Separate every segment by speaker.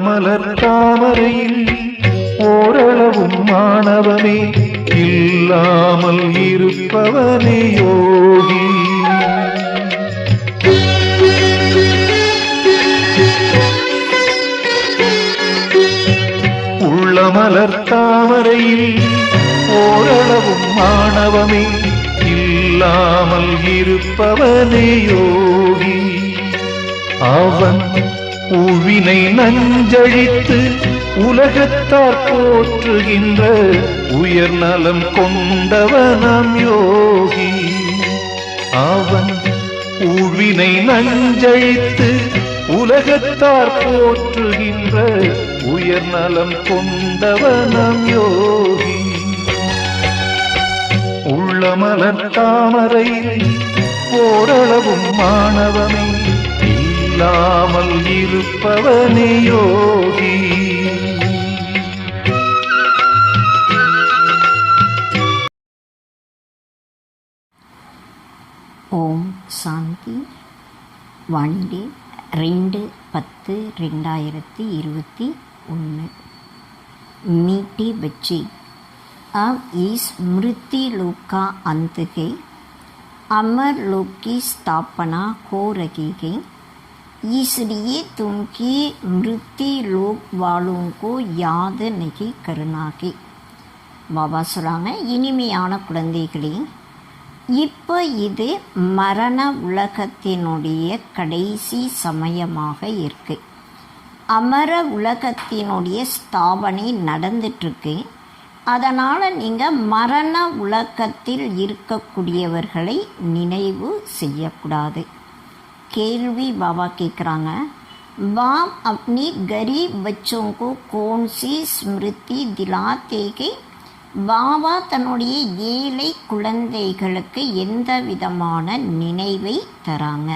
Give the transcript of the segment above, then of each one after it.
Speaker 1: உள்ளமலர் தாமரையில் ஓரளவும் மாணவமே இல்லாமல் இருப்பவனே யோகி. உள்ளமலர் தாமரையில் ஓரளவும் மாணவமே இல்லாமல் இருப்பவனே யோகி. அவன் உவினை நஞ்சழித்து உலகத்தார் போற்றுகின்ற உயர் நலம் கொண்டவனாம் யோகி. அவன் உவினை நஞ்சழித்து உலகத்தார் போற்றுகின்ற உயர் நலம் கொண்டவனாம் யோகி. உள்ளமலர் தாமரையில் ஓரளவும் மாணவமே இல்லாமல் இருப்பவனே யோகி.
Speaker 2: ஓம் சாந்தி. வானிலை 2/10/2021. मीठे बच्चे, अब इस मृत्यु लोक का अंत है। अमर लोक की स्थापना हो रही है, इसलिए तुमकी मृत्यु लोक वालों को याद नहीं करना है. பாபா சொல்கிறாங்க, இனிமையான குழந்தைகளே, இப்போ இது மரண உலகத்தினுடைய கடைசி சமயமாக இருக்கு. அமர உலகத்தினுடைய ஸ்தாபனை நடந்துட்டுருக்கு. அதனால் நீங்கள் மரண உலகத்தில் இருக்கக்கூடியவர்களை நினைவு செய்யக்கூடாது. கேள்வி பாபா கேட்குறாங்க, बाप अपनी गरीब बच्चों को कौन सी स्मृति दिलाते हैं? பாபா தன்னுடைய ஏழை குழந்தைகளுக்கு எந்த விதமான நினைவை தராங்க?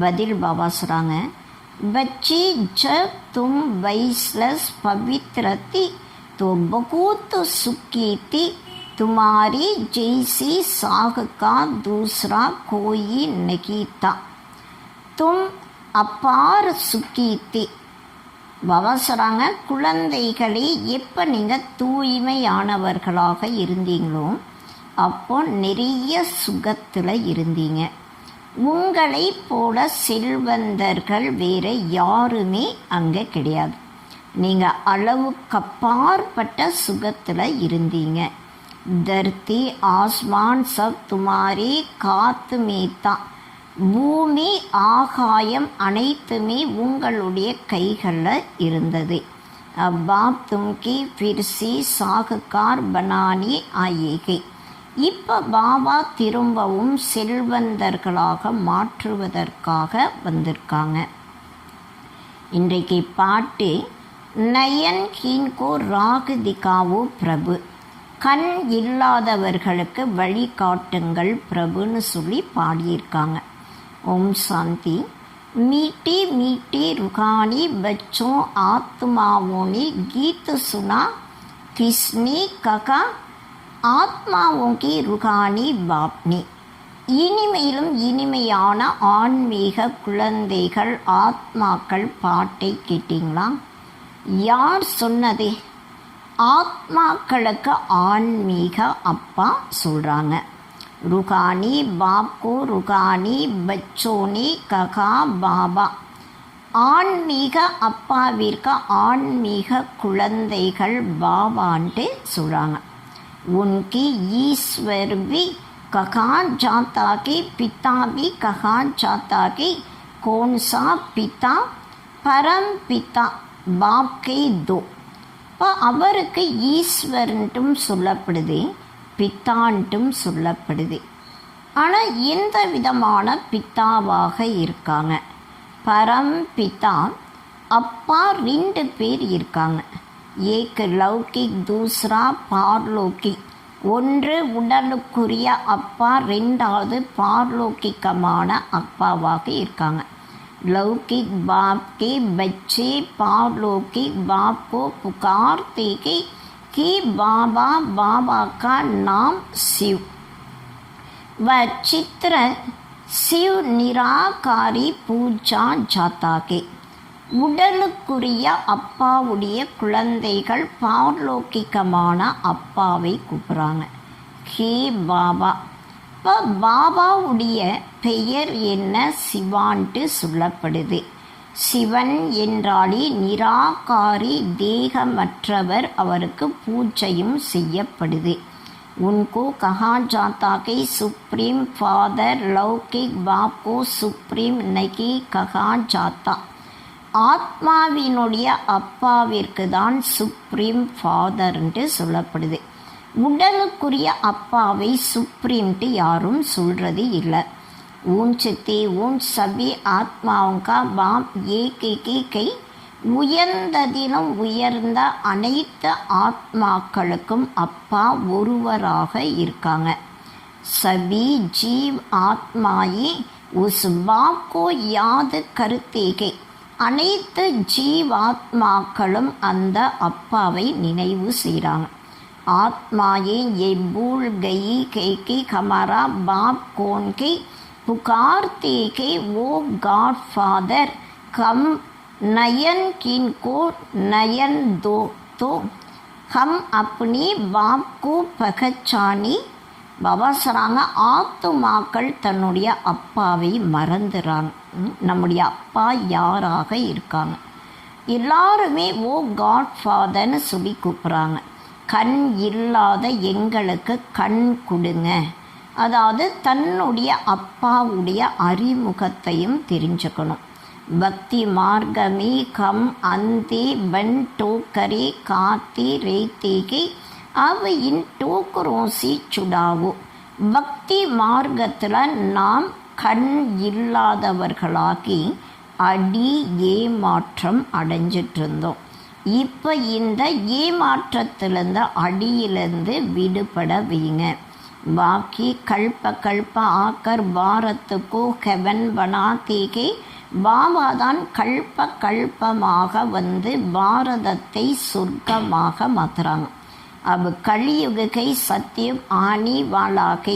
Speaker 2: பதில் பாபா சொல்கிறாங்க, बच्चे जब तुम वैसलस पवित्र थी तो बहुत सुखी थी. तुम्हारी जैसी साग का दूसरा कोई नहीं था. तुम अपार सुखी थी. பாபா சொல்கிறாங்க, குழந்தைகளே, எப்போ நீங்கள் தூய்மையானவர்களாக இருந்தீங்களோ அப்போ நிறைய சுகத்தில் இருந்தீங்க. உங்களை போல செல்வந்தர்கள் வேறு யாருமே அங்கே கிடையாது. நீங்கள் அளவுக்கப்பாற்பட்ட சுகத்தில் இருந்தீங்க. தர்த்தி ஆஸ்மான் சப் துமாரே காத்து மேத்தா. பூமி ஆகாயம் அனைத்துமே உங்களுடைய கைகளில் இருந்தது. அப்பாப் தும்கி ஃபிர்சி சாகுகார் பனானி ஆயேகை. இப்போ பாபா திரும்பவும் செல்வந்தர்களாக மாற்றுவதற்காக வந்திருக்காங்க. இன்றைக்கு பாட்டு, நயன் ஹீன்கோ ராகு திகாவோ பிரபு. கண் இல்லாதவர்களுக்கு வழிகாட்டுங்கள் பிரபுன்னு சொல்லி பாடியிருக்காங்க. ओम शांति। मीठी मीठी रूहानी बच्चों आत्माओं ने गीत सुना, किसने कहा? ஆத்மாவும் கி ருகானி பாப்னி. இனிமையிலும் இனிமையான ஆன்மீக குழந்தைகள் ஆத்மாக்கள் பாட்டை கேட்டீங்களா? யார் சொன்னது? ஆத்மாக்களுக்கு ஆன்மீக அப்பா சொல்கிறாங்க. ருகானி பாப்கோ ருகானி பச்சோனி ககா பாபா. ஆன்மீக அப்பாவிற்கு ஆன்மீக குழந்தைகள் பாபான்ட்டு சொல்கிறாங்க. उनकी ईश्वर भी कहा जाता कि पिता भी कहा जाता कि कौन सा पिता? परम पिता बाप के दो. இப்போ அவருக்கு ஈஸ்வரன்ட்டும் சொல்லப்படுது, பித்தான்ட்டும் சொல்லப்படுது. ஆனால் எந்த விதமான பித்தாவாக இருக்காங்க? பரம் பிதா அப்பா 2 பேர் இருக்காங்க. ஏக் லௌகிக் தூஸ்ரா பார்லோகிக். ஒன்று உடலுக்குரிய அப்பா, 2வது பார்லோகிக்கமான அப்பாவாக இருக்காங்க. लौकिक बाप के बच्चे पारलौकिक बाप को पुकारते हैं कि बाबा, बाबा का नाम शिव. वह चित्र शिव निराकारी पूजा जाता है. உடலுக்குரிய அப்பாவுடைய குழந்தைகள் பார்லோகிகமான அப்பாவை கூப்பிட்றாங்க, ஹே பாபா. இப்போ பாபாவுடைய பெயர் என்ன? சிவான்ட்டு சொல்லப்படுது. சிவன் என்றாலே நிராகாரி, தேகமற்றவர், அவருக்கு பூஜையும் செய்யப்படுது. உன்கோ கஹா ஜாத்தா கே சுப்ரீம் ஃபாதர் லௌகிக் பாப்கோ சுப்ரீம் நகி கஹா ஜாத்தா. ஆத்மாவினுடைய அப்பாவிற்கு தான் சுப்ரீம் ஃபாதர்ன்ட்டு சொல்லப்படுது. உடலுக்குரிய அப்பாவை சுப்ரீம்ட்டு யாரும் சொல்கிறது இல்லை. ஊன் சித்தி ஊன் சபி ஆத்மாவுக்கா பாப் ஏகை, உயர்ந்ததிலும் உயர்ந்த அனைத்து ஆத்மாக்களுக்கும் அப்பா ஒருவராக இருக்காங்க. சபி ஜீவ் ஆத்மாயி உஸ் பாப் கோ யாது கருத்தேகை. அனைத்து ஜீவாத்மாக்களும் அந்த அப்பாவை நினைவு செய்கிறாங்க. ஆத்மாயே ये भूल गई कि हमारा बाप कौन के पुकारते के वो गॉड फादर हम नयन किनको नयन दो तो हम अपने बाप को पहचानी. பாபா சொல்கிறாங்க, ஆத்துமாக்கள் தன்னுடைய அப்பாவை மறந்துடுறாங்க. நம்முடைய அப்பா யாராக இருக்காங்க? எல்லாருமே ஓ காட் ஃபாதர்னு சொல்லி கூப்பிட்றாங்க. கண் இல்லாத எங்களுக்கு கண் கொடுங்க. அதாவது தன்னுடைய அப்பாவுடைய அறிமுகத்தையும் தெரிஞ்சுக்கணும். பக்தி மார்க்கமே கம் அந்தே பன் டோக்கரே காத்தி ரேத்தேகே அவையின் டோக்கரோசி சுடாவோ. பக்தி மார்க்கத்தில் நாம் கண் இல்லாதவர்களாகி அடி ஏமாற்றம் அடைஞ்சிட்டு இருந்தோம். இப்போ இந்த ஏமாற்றத்திலிருந்து அடியிலிருந்து விடுபட வைங்க. பாக்கி கல்ப ஆக்கர் பாரத்துக்கோ ஹெவன் பனாதேகே. பாபா தான் கல்பமாக வந்து பாரதத்தை சொர்க்கமாக மாற்றுறாங்க. अब கலியுகை சத்தியம் ஆனி வாளாகை.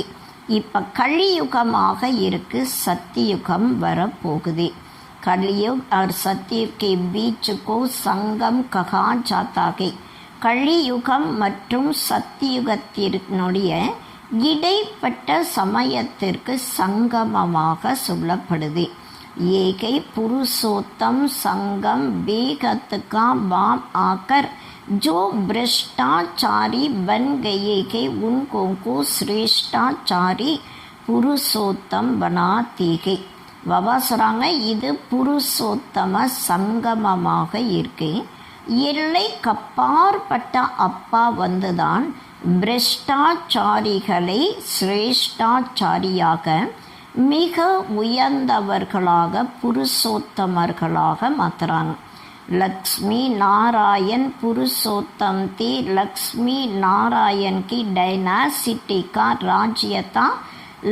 Speaker 2: இப்போ கலியுகமாக இருக்கு, சத்தியுகம் வரப்போகுது. கலியுக் और सत्युग के बीच को संगम कहा जाता है. கலியுகம் மற்றும் சத்தியுகத்தினுடைய இடைப்பட்ட சமயத்திற்கு சங்கமமாக சொல்லப்படுது. ஏகை புருஷோத்தம் சங்கம் बेगतका बाप आकर जो भ्रष्टाचारी बन गए के उनको को श्रेष्ठाचारी पुरुषोत्तम बनाते हैं. பாபா சொல்கிறாங்க, இது புருஷோத்தம சங்கமமாக இருக்கு. எல்லைக்கப்பாற்பட்ட அப்பா வந்துதான் பிரஷ்டாச்சாரிகளை சிரேஷ்டாச்சாரியாக, மிக உயர்ந்தவர்களாக, புருஷோத்தமர்களாக மாற்றுறாங்க. लक्ष्मी नारायण पुरुषोत्तम थे. लक्ष्मी नारायण की डायनासिटी का राज्य था.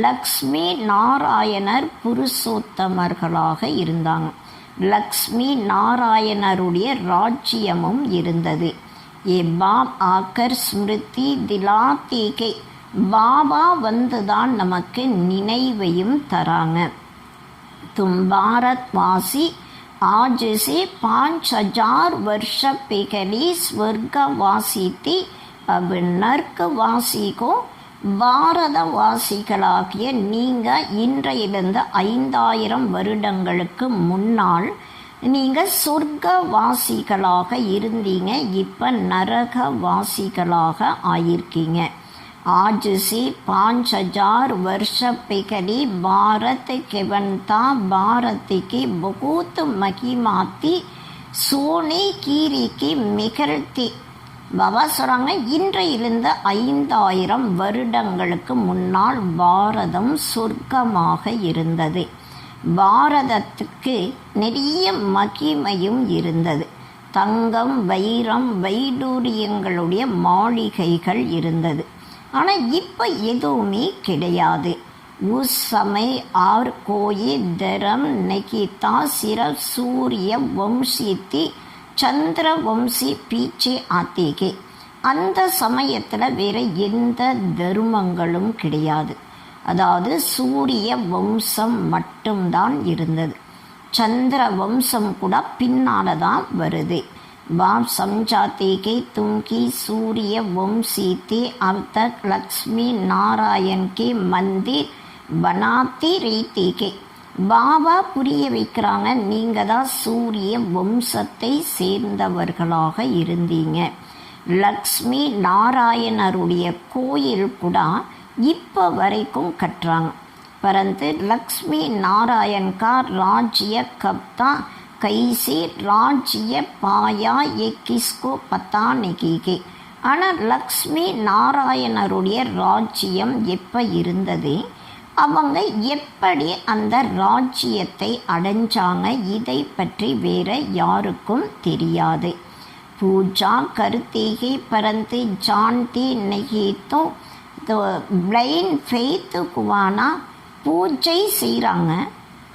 Speaker 2: லக்ஷ்மி நாராயணர் புருஷோத்தமர்களாக இருந்தாங்க. லக்ஷ்மி நாராயணருடைய ராஜ்யமும் இருந்தது. ஏ பாப் ஆக்கர் ஸ்மிருதி திலாத்தேகே. பாபா வந்துதான் நமக்கு நினைவையும் தராங்க. தும் பாரத்வாசி आज से 5000 वर्ष पहले स्वर्गवासी थे. अब नर्कवासी को பாரதவாசிகளாகிய நீங்கள் இன்றையிலிருந்து 5000 வருடங்களுக்கு முன்னால் நீங்கள் சொர்க்கவாசிகளாக இருந்தீங்க. இப்போ நரகவாசிகளாக ஆயிருக்கீங்க. आज से 5000 वर्ष पहले भारत के बनता भारत के बहुत महिमा थी. सोने कीरी के मिगलते. பாபா சொல்கிறாங்க, இன்றையிலிருந்து 5000 வருடங்களுக்கு முன்னால் பாரதம் சொர்க்கமாக இருந்தது. பாரதத்துக்கு நிறைய மகிமையும் இருந்தது. தங்கம் வைரம் வைடூரியங்களுடைய மாளிகைகள் இருந்தது. ஆனால் இப்போ எதுவுமே கிடையாது. உஸ் சமய ஆர் கோயே தரம் நெகிதா சிரப் சூரிய வம்சித்தி சந்திர வம்சி பீச்சே ஆத்தேகே. அந்த சமயத்தில் வேறு எந்த தர்மங்களும் கிடையாது. அதாவது சூரிய வம்சம் மட்டும்தான் இருந்தது. சந்திர வம்சம் கூட பின்னால தான் வருது. பாப் சம்ஜாத்தே தும்கி சூரிய வம்சீத்தே अब तक லக்ஷ்மி நாராயண் கே மந்திர் பனாத்தி ரீத்திகே. பாபா புரிய வைக்கிறாங்க, நீங்கள் தான் சூரிய வம்சத்தை சேர்ந்தவர்களாக இருந்தீங்க. லக்ஷ்மி நாராயணருடைய கோயில் கூட இப்போ வரைக்கும் கட்டுறாங்க. परंतु लक्ष्मी नारायण का राज्य कब था, कैसे राज्य पाया, ये किसको पता नहीं के. ஆனால் லக்ஷ்மி நாராயணருடைய ராஜ்யம் எப்போ இருந்தது, அவங்க எப்படி அந்த ராஜ்யத்தை அடைஞ்சாங்க, இதை பற்றி வேற யாருக்கும் தெரியாது. பூஜா கருத்தேகே பரந்து ஜான்தி நகி தோ பிளைண்ட் ஃபெய்த் குவானா. பூஜை செய்கிறாங்க,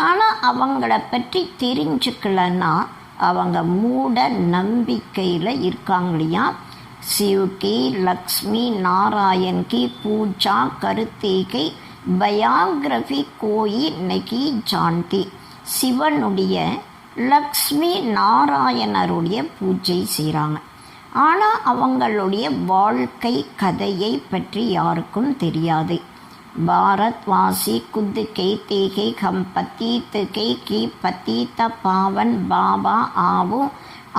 Speaker 2: ஆனால் அவங்கள பற்றி தெரிஞ்சுக்கலன்னா அவங்க மூட நம்பிக்கையில் இருக்காங்க இல்லையா. சிவகி லக்ஷ்மி நாராயண் கி பூஜா கருத்தேகை பயோகிராஃபி கோயி நகி ஜான்தி. சிவனுடைய லக்ஷ்மி நாராயணருடைய பூஜை செய்கிறாங்க, ஆனால் அவங்களுடைய வாழ்க்கை கதையை பற்றி யாருக்கும் தெரியாது. भारतवासी खुद कहते हैं हम पतित के कि पतित पावन बाबा आओ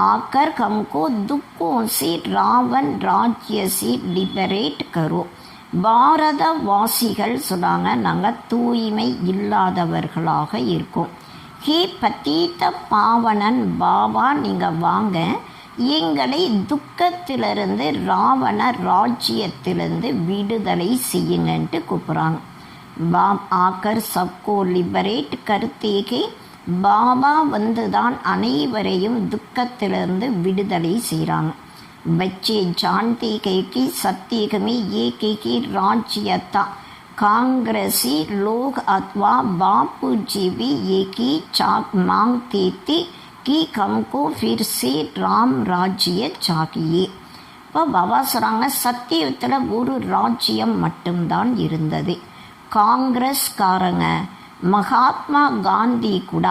Speaker 2: आकर हमको दुखों से रावण राज्य से लिबरेट करो. பாரதவாசிகள் சொன்னாங்க, நாங்கள் தூய்மை இல்லாதவர்களாக இருக்கோம். ஹே பதீத பாவனன் பாபா, நீங்கள் வாங்க, எங்களை துக்கத்திலிருந்து ராவண ராஜ்யத்திலிருந்து விடுதலை செய்யுங்கன்ட்டு கூப்பிட்றாங்க. பாப் ஆக்கர் சப்கோ லிபரேட் கருத்தேகே. பாபா வந்து தான் அனைவரையும் துக்கத்திலிருந்து விடுதலை செய்கிறாங்க. बच्चे जानते हैं कि सत्युग में एक ही राज्य था. कांग्रेसी लोग अथवा बापू जी भी एक ही चाक मांगते थे कि हमको फिर से राम राज्य चाहिए. இப்போ பாபா சொல்கிறாங்க, சத்தியத்தில் ஒரு ராஜ்யம் மட்டும்தான் இருந்தது. காங்கிரஸ்காரங்க மகாத்மா காந்தி கூட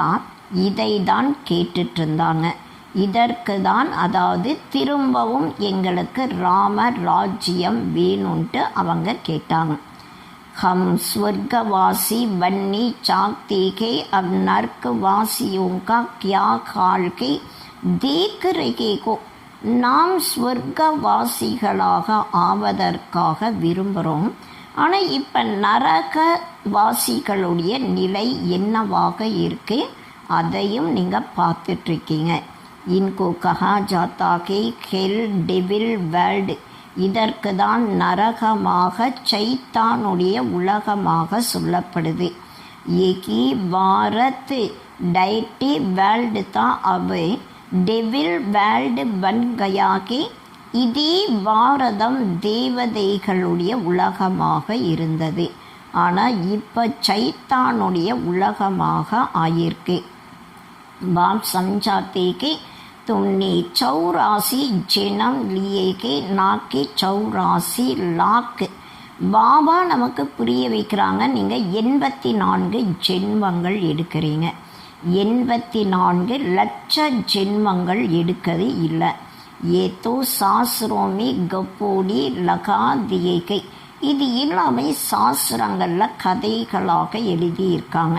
Speaker 2: இதை தான் கேட்டுட்டு இருந்தாங்க. இதற்கு தான், அதாவது திரும்பவும் எங்களுக்கு ராம ராஜ்யம் வேணும்ன்ட்டு அவங்க கேட்டாங்க. हम स्वर्गवासी बनने चाहते हैं, अब नर्कवासियों का क्या हाल के देख रहे हो. நாம் ஸ்வர்கவாசிகளாக ஆவதற்காக விரும்புகிறோம், ஆனால் இப்போ நரகவாசிகளுடைய நிலை என்னவாக இருக்கு அதையும் நீங்கள் பார்த்துட்ருக்கீங்க. இன்கோ கஹா ஜாத்தா கே ஹெல் டெவில் வேர்ல்டு. இதற்கு தான் நரகமாக சைத்தானுடைய உலகமாக சொல்லப்படுது. ஏகி பாரத் டைட்டி வேர்ல்டு தான் அவை டெவில் வேர்ல்டு பன் கயாகி. இதே பாரதம் தேவதைகளுடைய உலகமாக இருந்தது, ஆனால் இப்போ சைத்தானுடைய உலகமாக ஆயிருக்கு. பாப் சம்ஜாத்தே तुमने 84 जन्म लिए के ना के 84 लाख. பாபா நமக்கு புரிய வைக்கிறாங்க, நீங்கள் 84 ஜென்மங்கள் எடுக்கிறீங்க. 84 லட்ச ஜென்மங்கள் எடுக்கிறது இல்லை. ஏதோ சாஸ்திரமே கப்போடி லகா தியேகை. இது எல்லாமே சாஸ்திரங்களில் கதைகளாக எழுதியிருக்காங்க.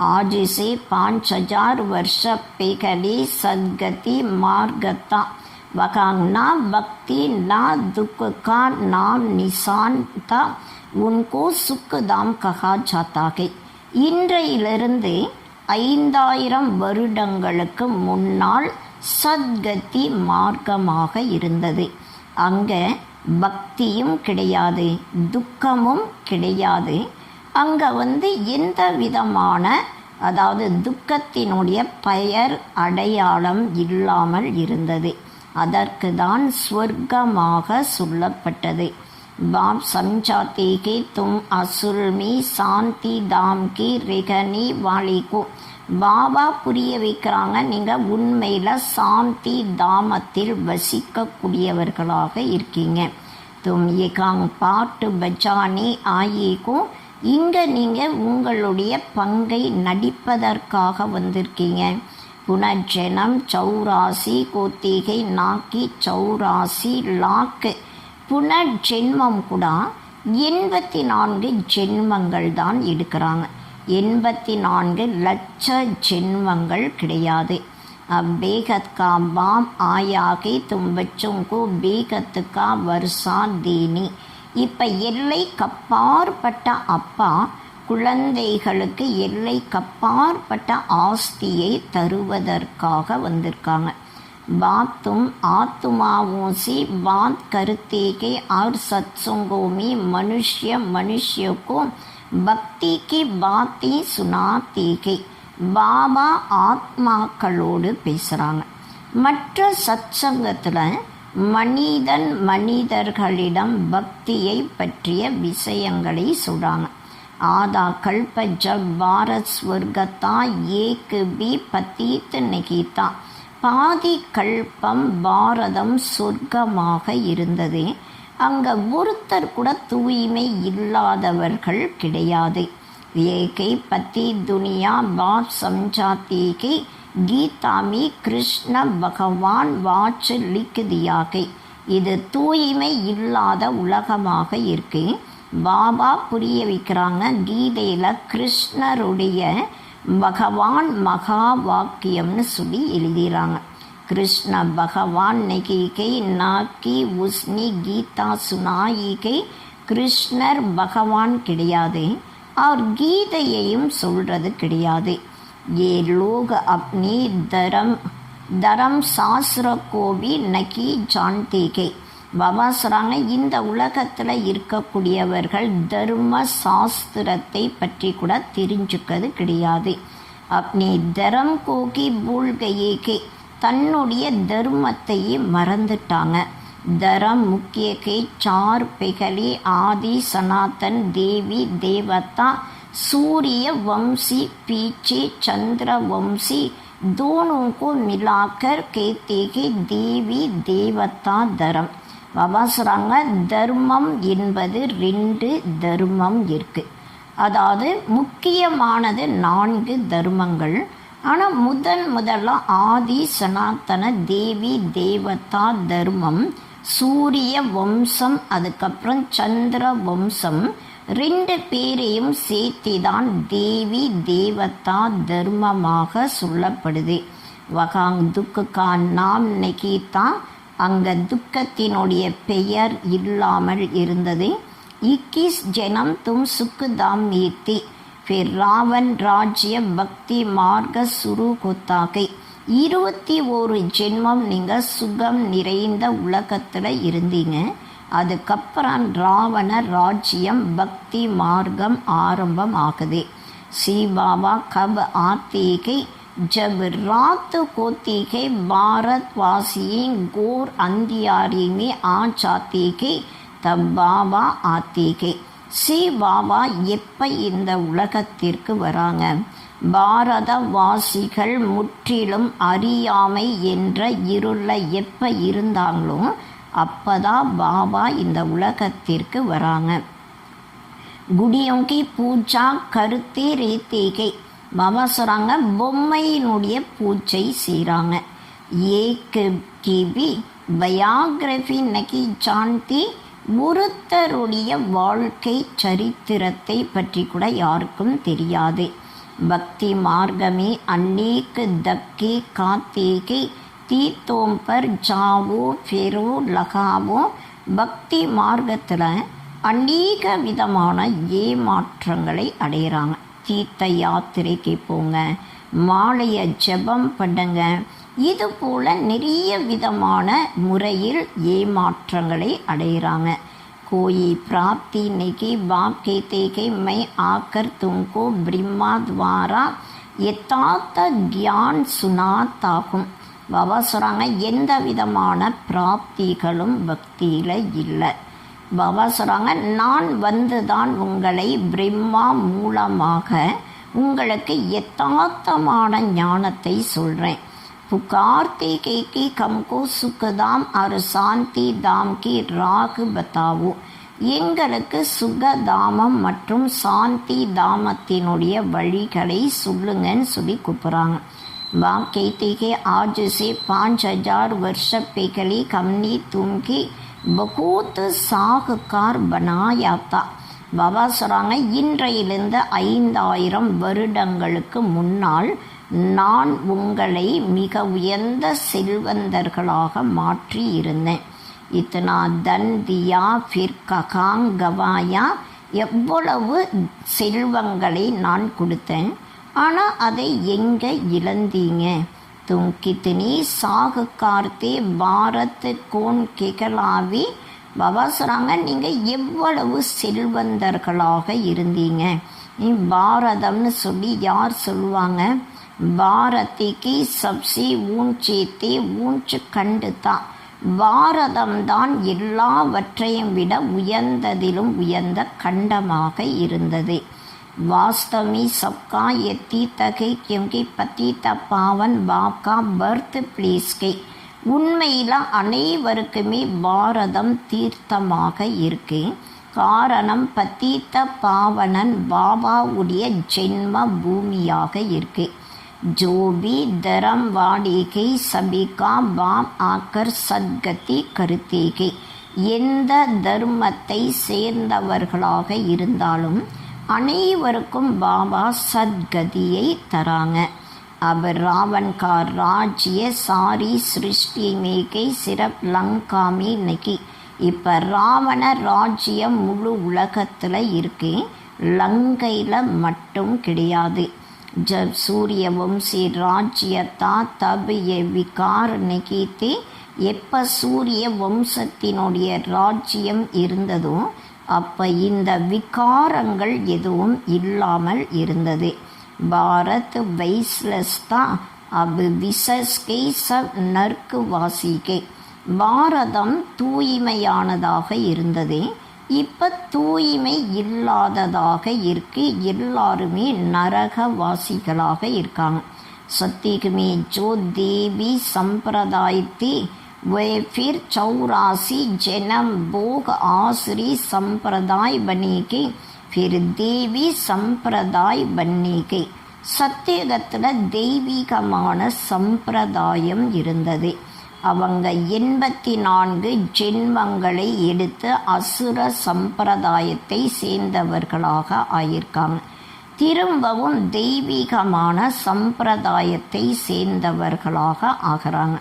Speaker 2: आज से 5000 वर्ष पहले सदगति मार्गता वहाँ ना भक्ति ना दुख का नाम निशान था, उनको सुखधाम कहा जाता है. இன்றையிலிருந்து 5000 வருடங்களுக்கு முன்னால் சத்கதி மார்க்கமாக இருந்தது. அங்கே பக்தியும் கிடையாது, துக்கமும் கிடையாது. அங்கே எந்த விதமான, அதாவது துக்கத்தினுடைய பெயர் அடையாளம் இல்லாமல் இருந்தது. அதற்கு தான் ஸ்வர்க்கமாக சொல்லப்பட்டது. பாப் சம்ஜாத்தே கே தும் அசுல்மி சாந்தி தாம் கி ரெகனி வாலிகோ. பாபா புரிய வைக்கிறாங்க, நீங்கள் உண்மையில் சாந்தி தாமத்தில் வசிக்கக்கூடியவர்களாக இருக்கீங்க. தும் ஏகாங் பாட்டு பஜானி ஆயிகோ. இங்கே நீங்கள் உங்களுடைய பங்கை நடிப்பதற்காக வந்திருக்கீங்க. புனர்ஜெனம் 84 கோத்திகை நாக்கி 84 லாக்கு. புனர்ஜென்மம் கூட 84 ஜென்மங்கள் தான் எடுக்கிறாங்க. 84 லட்ச ஜென்மங்கள் கிடையாது. बेगत का बाम आया के तुम बच्चों को बेगत का वर्षा देनी. இப்போ எல்லை கப்பாற்பட்ட அப்பா குழந்தைகளுக்கு எல்லை கப்பாற்பட்ட ஆஸ்தியை தருவதற்காக வந்திருக்காங்க. बाप तुम आत्माओं से बात करते के और सत्संगों में मनुष्य को भक्ति की बातें सुनाते के. பாபா ஆத்மாக்களோடு பேசுகிறாங்க. மற்ற சத்சங்கத்தில் மனிதர்களிடம் பக்தியை பற்றிய விஷயங்களை சொல்கிறாங்க. ஆதா கல்ப ஜப் பாரத் ஸ்வர்கத்தா ஏக் பி பதீத் நகிதா. பாதி கல்பம் பாரதம் சொர்க்கமாக இருந்தது. அங்கே ஒருத்தர் கூட தூய்மை இல்லாதவர்கள் கிடையாது. ஏகை பத்தி துனியா பாப் சம்ஜாத்தி கை கீதா மீ கிருஷ்ண பகவான் வாட்சு லிக் தியாகை. இது தூய்மை இல்லாத உலகமாக இருக்கு. பாபா புரிய வைக்கிறாங்க. கீதையில் கிருஷ்ணருடைய பகவான் மகா வாக்கியம்னு சொல்லி எழுதிறாங்க. கிருஷ்ண பகவான் நெகிகை நாக்கி உஸ்னி கீதா சுனாயிகை. கிருஷ்ணர் பகவான் கிடையாது. और கீதையையும் சொல்கிறது கிடையாது. ये लोग अपनी धर्म शास्त्र को भी नहीं जानते के. பாபா சொல்கிறாங்க, இந்த உலகத்தில் இருக்கக்கூடியவர்கள் தர்ம சாஸ்திரத்தை பற்றி கூட தெரிஞ்சுக்கிறது கிடையாது. अपने धर्म को की भूल गए के. தன்னுடைய தர்மத்தையே மறந்துட்டாங்க. धर्म मुख्य के 4 पहले आदि सनातन देवी देवता सूर्य वंशी पीछे चंद्र वंशी दोनों को मिलाकर कहते हैं देवी देवता धर्म. பாபா சொல்கிறாங்க, தர்மம் என்பது 2 தர்மம் இருக்கு. அதாவது முக்கியமானது 4 தர்மங்கள். ஆனால் முதல்ல ஆதி சனாத்தன தேவி தேவதா தர்மம், சூரிய வம்சம், அதுக்கப்புறம் சந்திர வம்சம் 2 பேரையும் சேர்த்திதான் தேவி தேவதா தர்மமாக சொல்லப்படுது. வகாங் துக்கா நாம் நெகிதா. அங்கே துக்கத்தினுடைய பெயர் இல்லாமல் இருந்தது. 21 ஜனம் தும் சுக்குதாம் மீத்தி. फिर रावण राज्य भक्ति मार्ग शुरू होता गई. 21 ஜென்மம் நீங்கள் சுகம் நிறைந்த உலகத்தில் இருந்தீங்க. அதுக்கப்புறம் ராவண ராஜ்யம் பக்தி மார்க்கம் ஆரம்பம் ஆகுது. सी बाबा कब आते के जब रात होती के भारतवासी घोर अंधियारी में आ जाते के तब बाबा आते के. சி பாபா எப்போ இந்த உலகத்திற்கு வராங்க? பாரதவாசிகள் முற்றிலும் அறியாமை என்ற இருளை எப்போ இருந்தாங்களோ அப்போதான் பாபா இந்த உலகத்திற்கு வராங்க. குடியோங்கி பூஜா கருத்தே ரேத்தேகை. பாபா சொல்கிறாங்க, பொம்மையினுடைய பூஜை செய்கிறாங்க. ஏக்கு கிபி பயோகிராஃபி நகி ஜான்தி. ஒருத்தருடைய வாழ்க்கை சரித்திரத்தை பற்றி கூட யாருக்கும் தெரியாது. பக்தி மார்க்கமே அநேக தக்கே காத்தேகை தீர்த்தோம் பர் ஜாவோ ஃபெரோ லகாவோ. பக்தி மார்க்கத்தில் அநேக விதமான ஏமாற்றங்களை அடைகிறாங்க. தீர்த்த யாத்திரைக்கு போங்க, மாலையை ஜெபம் பண்ணுங்க, இது போல் நிறைய விதமான முறையில் ஏமாற்றங்களை அடைகிறாங்க. கோயி பிராப்தி நெகி பாப் கேते कि मैं आकर तुमको ब्रह्मा द्वारा यथार्थ ज्ञान सुनाता हूँ. பாபா சொல்கிறாங்க, எந்த விதமான பிராப்திகளும் பக்தியில் இல்லை. பாபா சொல்கிறாங்க, நான் வந்து தான் உங்களை பிரம்மா மூலமாக உங்களுக்கு யதார்த்தமான ஞானத்தை சொல்கிறேன். पुकारते कि हमको सुखधाम और शांति धाम की राह बताओ. எங்களுக்கு சுகதாமம் மற்றும் சாந்தி தாமத்தினுடைய வழிகளை சொல்லுங்கன்னு சொல்லி கூப்பிட்றாங்க. वहाँ कहते कि आज से 5000 वर्ष पहले हमने तुमके बहुत साहकार बनाया था. பாபா சொல்கிறாங்க, இன்றையிலிருந்து 5000 வருடங்களுக்கு முன்னால் நான் உங்களை மிக உயர்ந்த செல்வந்தர்களாக மாற்றி இருந்தேன். இத்தனா தன் தியா ஃபிர் ககாங் கவாயா, எவ்வளவு செல்வங்களை நான் கொடுத்தேன், ஆனால் அதை எங்கே இழந்தீங்க? தும் கித்தனி சாகுகார்த்தே பாரத் கோன் கெகலாவி. பாபா சொல்கிறாங்க, நீங்கள் எவ்வளவு செல்வந்தர்களாக இருந்தீங்க. நீ பாரதம்னு சொல்லி யார் சொல்லுவாங்க? பாரதிக்கு சப்சி ஊஞ்சேத்தே ஊஞ்சு கண்டு தான். பாரதம்தான் எல்லாவற்றையும் விட உயர்ந்ததிலும் உயர்ந்த கண்டமாக இருந்தது. वास्तव सबका ये तीर्थ है क्योंकि पतित पावन बाप का बर्थ प्लेस के. உண்மையில் அனைவருக்குமே பாரதம் தீர்த்தமாக இருக்கு. காரணம் பத்தித்த பாவனன் பாபாவுடைய ஜென்ம பூமியாக இருக்கு. ஜோபி தரம் வாடிகை சபிகா பாம் ஆக்கர் சத்கதி கருத்தேகை. எந்த தர்மத்தை சேர்ந்தவர்களாக இருந்தாலும் அனைவருக்கும் பாபா சத்கதியை தராங்க. अब रावण का राज्य सारी सृष्टि में गई सिर्फ लंका में नहीं. இப்போ ராவண ராஜ்யம் முழு உலகத்தில் இருக்கு, லங்கையில் மட்டும் கிடையாது. जब सूर्य वंशी राज्य था तब ये विकार नहीं थे. எப்போ சூரிய வம்சத்தினுடைய ராஜ்யம் இருந்ததோ அப்போ இந்த விகாரங்கள் எதுவும் இல்லாமல் இருந்தது. பாரத் வைஸ்லஸ்தா அப் விசஸ்கை சப் நற்குவாசிகை. பாரதம் தூய்மையானதாக இருந்தது, இப்போ தூய்மை இல்லாததாக இருக்கு. எல்லாருமே நரகவாசிகளாக இருக்காங்க. சத்தியமே ஜோ தேவி சம்பிரதாயத்தை वे फिर 84 जन्म भोग आसुरी संप्रदाय बनेगे, फिर देवी संप्रदाय बनेगे. சத்தியகத்தில் தெய்வீகமான சம்பிரதாயம் இருந்தது. அவங்க 84 ஜென்மங்களை எடுத்து அசுர சம்பிரதாயத்தை சேர்ந்தவர்களாக ஆயிருக்காங்க. திரும்பவும் தெய்வீகமான சம்பிரதாயத்தை சேர்ந்தவர்களாக ஆகிறாங்க.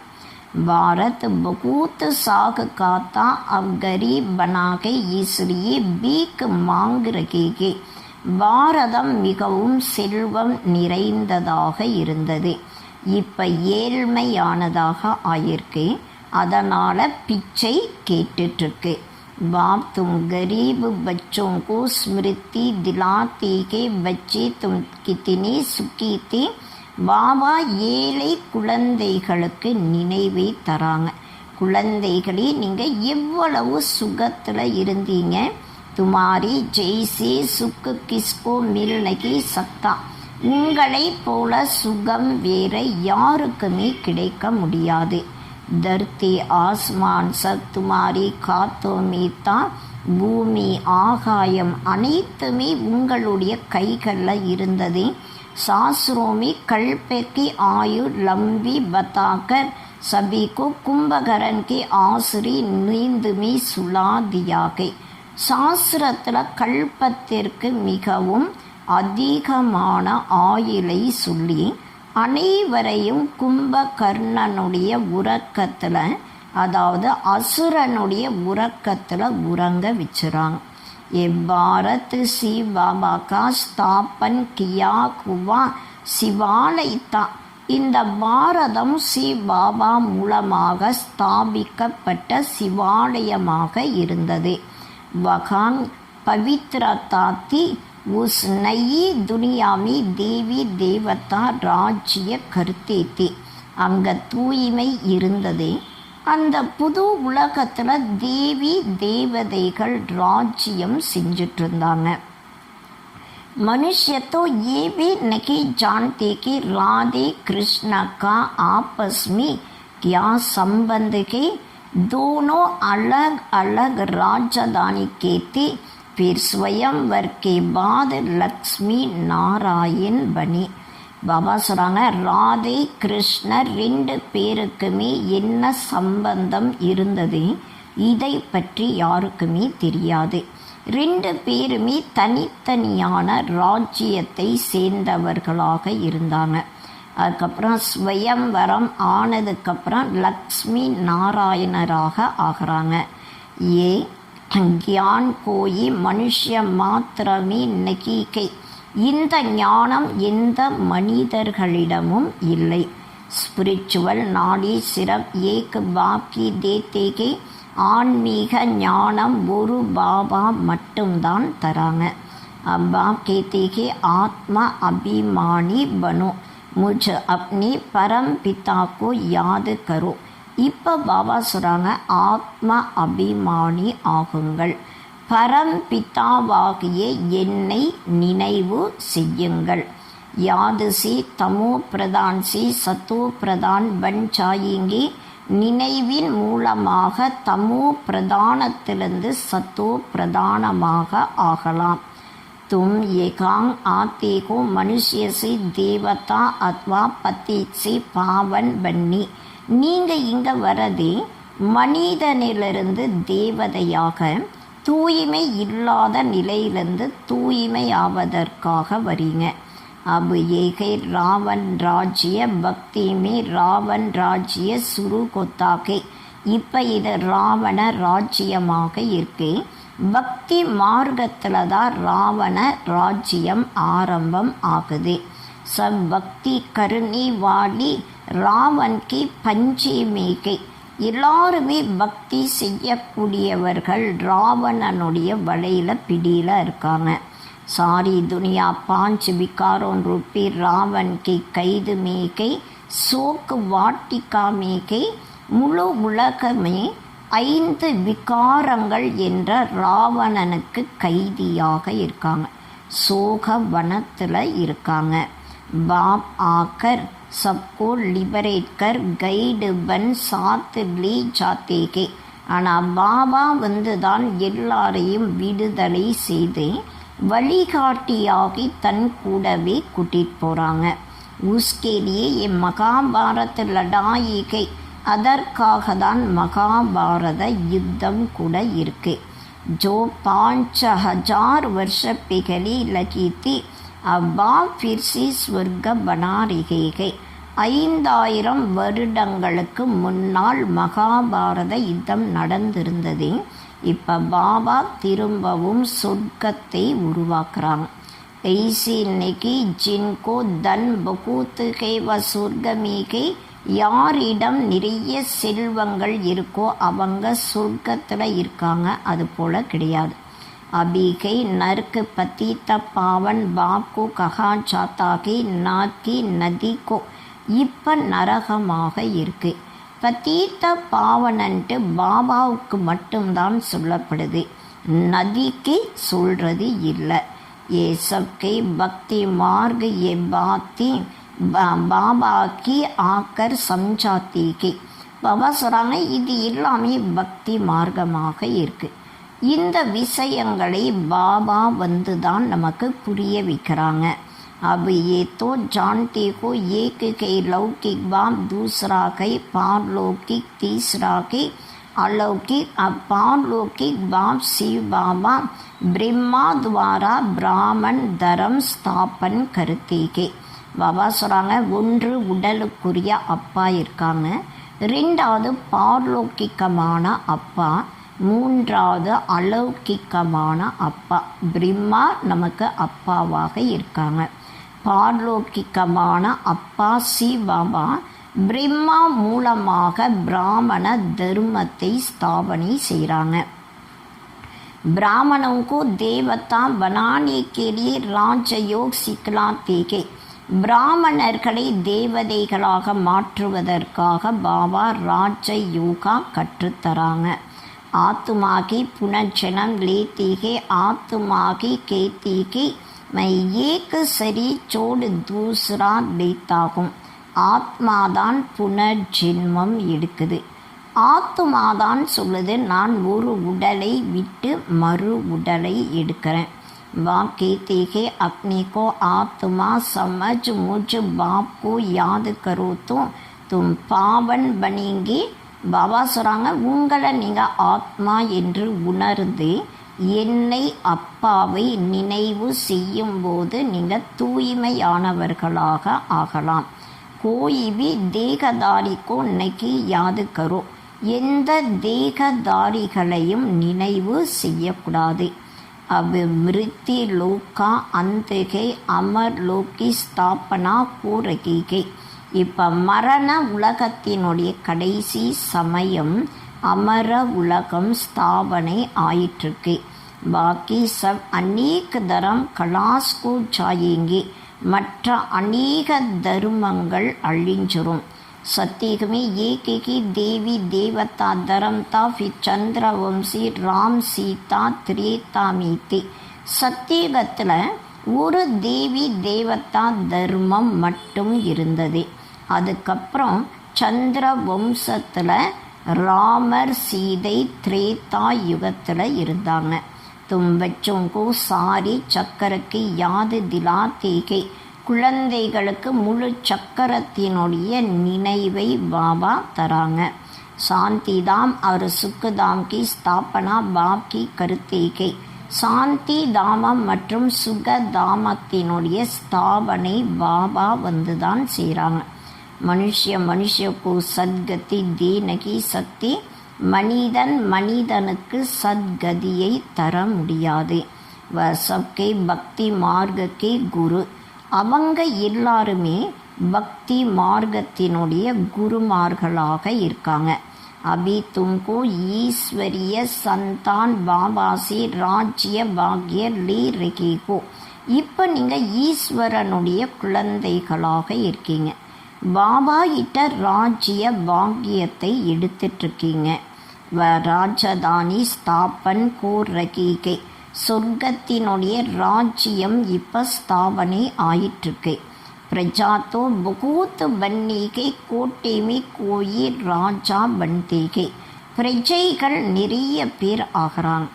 Speaker 2: भारत बहुत साग खाता अब गरीब बना के इसलिए भीख मांग रहे. பாரதம் மிகவும் செல்வம் நிறைந்ததாக இருந்தது, இப்போ ஏழ்மையானதாக ஆயிருக்கு. அதனால் பிச்சை கேட்டுட்ருக்கு. बाप तुम गरीब बच्चों को स्मृति दिलाते के बच्चे तुम कितने सुखी थे. பாபா ஏழை குழந்தைகளுக்கு நினைவை தராங்க. குழந்தைகளே, நீங்கள் எவ்வளவு சுகத்தில் இருந்தீங்க. துமாரி ஜெய்சே சுக்கு கிஸ்கோ மில் நகி சக்தா. உங்களை போல சுகம் வேற யாருக்குமே கிடைக்க முடியாது. தர்த்தி ஆஸ்மான் சப் துமாரி காத்தோமேத்தா. பூமி ஆகாயம் அனைத்துமே உங்களுடைய கைகளில் இருந்தது. शास्त्रों में कल्प की आयु लंबी बताकर सभी को कुंभकर्ण के आसुरी नींद में सुला दिया गई. சாஸ்திரத்தில் கல்பத்திற்கு மிகவும் அதிகமான ஆயுளை சொல்லி அனைவரையும் கும்பகர்ணனுடைய உறக்கத்தில், அதாவது அசுரனுடைய உறக்கத்தில் உறங்க வச்சுறாங்க. ये भारत शिव बाबा का स्थापन किया हुआ शिवालय था. இந்த பாரதம் சிவ பாபா மூலமாக ஸ்தாபிக்கப்பட்ட சிவாலயமாக இருந்தது. வகான் பவித்ரதா थी. उस नई दुनिया में देवी देवता राज्य करते थे. அங்கே தூய்மை இருந்தது. அந்த புது உலகத்தில் தேவி தேவதைகள் ராஜ்யம் செஞ்சுட்டு இருந்தாங்க. मनुष्य तो ये भी नहीं जानते कि राधे कृष्ण का आपस में क्या संबंध है. दोनों अलग अलग राजधानी के थे। फिर स्वयंवर के बाद लक्ष्मी नारायण बने. பாபா சொல்கிறாங்க, ராதை கிருஷ்ணர் 2 பேருக்குமே என்ன சம்பந்தம் இருந்தது இதை பற்றி யாருக்குமே தெரியாது. 2 பேருமே தனித்தனியான ராஜ்யத்தை சேர்ந்தவர்களாக இருந்தாங்க. அதுக்கப்புறம் ஸ்வயம்வரம் ஆனதுக்கப்புறம் லக்ஷ்மி நாராயணராக ஆகிறாங்க. கியான் கோயி மனுஷ மாத்திரமே நகீகை. இந்த ஞானம் எந்த மனிதர்களிடமும் இல்லை. ஸ்பிரிச்சுவல் நாடி சிறப் ஏக் பாக்கி தேத்தேகே. ஆன்மீக ஞானம் ஒரு பாபா மட்டும்தான் தராங்க. பாப் கேத்தேகே ஆத்மா அபிமானி பனோ, முझ अपने परम पिता को याद करो. இப்போ பாபா சொல்கிறாங்க, ஆத்மா அபிமானி ஆகுங்கள், பரம்பிதாவாகிய என்னை நினைவு செய்யுங்கள். யாது சி தமோ பிரதான் சி சத்தோ பிரதான் பன் சாயிங்கே. நினைவின் மூலமாக தமோ பிரதானத்திலிருந்து சத்தோ பிரதானமாக ஆகலாம். தும் ஏகாங் ஆத்தேகோ மனுஷ்ய சி தேவதா அத்வா பத்தி சி பாவன் பன்னி. நீங்கள் இங்கே வரதே மனிதனிலிருந்து தேவதையாக, தூய்மை இல்லாத நிலையிலிருந்து தூய்மை ஆவதற்காக வரீங்க. अब एक रावण राज्य பக்தி மே ராவன் ராஜ்ய சுரு கொத்தாக்கே. இப்போ இது ராவண ராஜ்யமாக இருக்கு. பக்தி மார்க்கத்தில் தான் ராவண ராஜ்யம் ஆரம்பம் ஆகுது. சப் பக்தி கருணி வாலி ராவன் கி பஞ்சமேகை. எல்லாருமே பக்தி செய்யக்கூடியவர்கள் ராவணனுடைய வலையில் பிடியில் இருக்காங்க. सारी दुनिया 5 विकारों रूपी रावण की कैद में गई. शोक वाटिका में गई. முழு உலகமே 5 விகாரங்கள் என்ற ராவணனுக்கு கைதியாக இருக்காங்க. சோக வனத்தில் இருக்காங்க. பாப் ஆக்கர் சப்கோ லிபரேட் கர் கைடு பன் சாத் லீ ஜாத்தேகே. ஆனால் பாபா தான் எல்லாரையும் விடுதலை செய்து வழிகாட்டியாகி தன் கூடவே கூட்டிகிட்டு போகிறாங்க. உஸ்கேலியே என் மகாபாரத லடாயிகை. அதற்காக தான் மகாபாரத யுத்தம் கூட இருக்கு. ஜோ 5000 வருஷ பிகலி லகித்தி அவ்வா ஃபிர்சி ஸ்வர்க பனாரிகை. 5000 வருடங்களுக்கு முன்னால் மகாபாரத யுத்தம் நடந்திருந்தது. இப்போ பாபா திரும்பவும் சொர்க்கத்தை உருவாக்குறாங்க. ஐசி இன்னைக்கு ஜின்கோ தன் பகூத்து கை வ சொர்க்கமீகை. யாரிடம் நிறைய செல்வங்கள் இருக்கோ அவங்க சொர்க்கத்தில் இருக்காங்க. அது போல் கிடையாது. அபிகை நர்க்கு பத்தித்த பாவன் பாப்கோ கஹா சாத்தாகி நாக்கி நதிக்கோ. இப்போ நரகமாக இருக்கு. பத்தீத்த பாவனன்ட்டு பாபாவுக்கு மட்டும்தான் சொல்லப்படுது, நதிக்கு சொல்கிறது இல்லை. ஏ சப்கை பக்தி மார்க் ஏ பாத்தி பாபாக்கி ஆக்கர் சம்சாத்திக்கு. பாபா சொல்கிறாங்க, இது எல்லாமே பக்தி மார்க்கமாக இருக்குது. இந்த விஷயங்களை பாபா தான் நமக்கு புரிய வைக்கிறாங்க. अब ये तो जानते हो एक के लौकिक बाप दूसरा के पारलौकिक तीसरा के अलौकिक. अब पारलौकिक बाप शिव बाबा ब्रह्मा द्वारा ब्राह्मण धर्म स्थापन करते के. பாபா சொல்கிறாங்க, ஒன்று உடலுக்குரிய அப்பா இருக்காங்க, 2வது பார்லௌக்கிகமான அப்பா, 3வது அலௌகிக்கமான அப்பா. பிரம்மா நமக்கு அப்பாவாக இருக்காங்க. பார்லோக்கிகமான அப்பா சிவபாபா பிரம்மா மூலமாக பிராமண தர்மத்தை ஸ்தாபனை செய்கிறாங்க. ब्राह्मणों को देवता बनाने के लिए राजयोग सिखलाते हैं. பிராமணர்களை தேவதைகளாக மாற்றுவதற்காக பாபா ராஜயோகா கற்றுத்தராங்க. आत्मा की पुनर्जन्म लेती है, आत्मा की कहती है मैं एक शरीर छोड़ दूसरा लेता हूँ. ஆத்மாதான் புனர்ஜென்மம் எடுக்குது. ஆத்துமாதான் சொல்லுது, நான் ஒரு உடலை விட்டு மறு உடலை எடுக்கிறேன். बाप कहते हैं अपने को आत्मा समझ मुझ बाप को याद करो तो तुम पावन बनेंगे. பாபா சொல்கிறாங்க, உங்களை நீங்கள் ஆத்மா என்று உணர்ந்து என்னை அப்பாவை நினைவு செய்யும்போது நீங்கள் தூய்மையானவர்களாக ஆகலாம். கோயிவி தேகதாரிக்கோ இன்னைக்கு யாது கரோ, எந்த தேகதாரிகளையும் நினைவு செய்யக்கூடாது. अब मृत्यु लोक का अंत है, अमर लोक की स्थापना हो रही है. இப்போ மரண உலகத்தினுடைய கடைசி சமயம், அமர உலகம் ஸ்தாபனை ஆயிட்டிருக்கு. பாக்கி சப் அநேக தரம் கலாஸ்கோ ஜாயேங்கே, மற்ற அநேக தர்மங்கள் அழிஞ்சிரும். सत्युग में एक ही देवी देवता धर्म था, फिर चंद्रवंशी राम सीता त्रेता में थे. சத்தியுகத்தில் ஒரு தேவி தேவதா தர்மம் மட்டும் இருந்தது. அதுக்கப்புறம் சந்திர வம்சத்தில் ராமர் சீதை திரேதா யுகத்தில் இருந்தாங்க. தும் பச்சோங்கோ சாரி சக்கரக்கு யாது திலாத்தேகே, குழந்தைகளுக்கு முழு சக்கரத்தினுடைய நினைவை பாபா தராங்க. சாந்தி தாம் और சுக்குதாம் की ஸ்தாபனா பாப் की கருத்தேகை. சாந்தி தாமம் மற்றும் சுகதாமத்தினுடைய ஸ்தாபனை பாபா வந்து தான் செய்கிறாங்க. மனுஷக்கு சத்கதி தேனகி சக்தி, மனிதன் மனிதனுக்கு சத்கதியை தர முடியாது. வ சப்கே பக்தி மார்க்கே குரு, அவங்க எல்லாருமே பக்தி மார்க்கத்தினுடைய குருமார்களாக இருக்காங்க. अभी तुमको ईश्वरीय संतान बाबा से राज्य भाग्य ले रहे हो. இப்போ நீங்கள் ஈஸ்வரனுடைய குழந்தைகளாக இருக்கீங்க. பாபா கிட்ட ராஜ்ய பாக்கியத்தை எடுத்துட்ருக்கீங்க. ராஜதானி ஸ்தாபன் கோர் ரகீகை, சொர்க்கத்தினுடைய ராஜ்யம் இப்போ ஸ்தாபனை ஆயிட்டிருக்கு. प्रजा तो बहुत बनने के कोटे में कोई राजा बनते के. பிரஜைகள் நிறைய பேர் ஆகிறாங்க,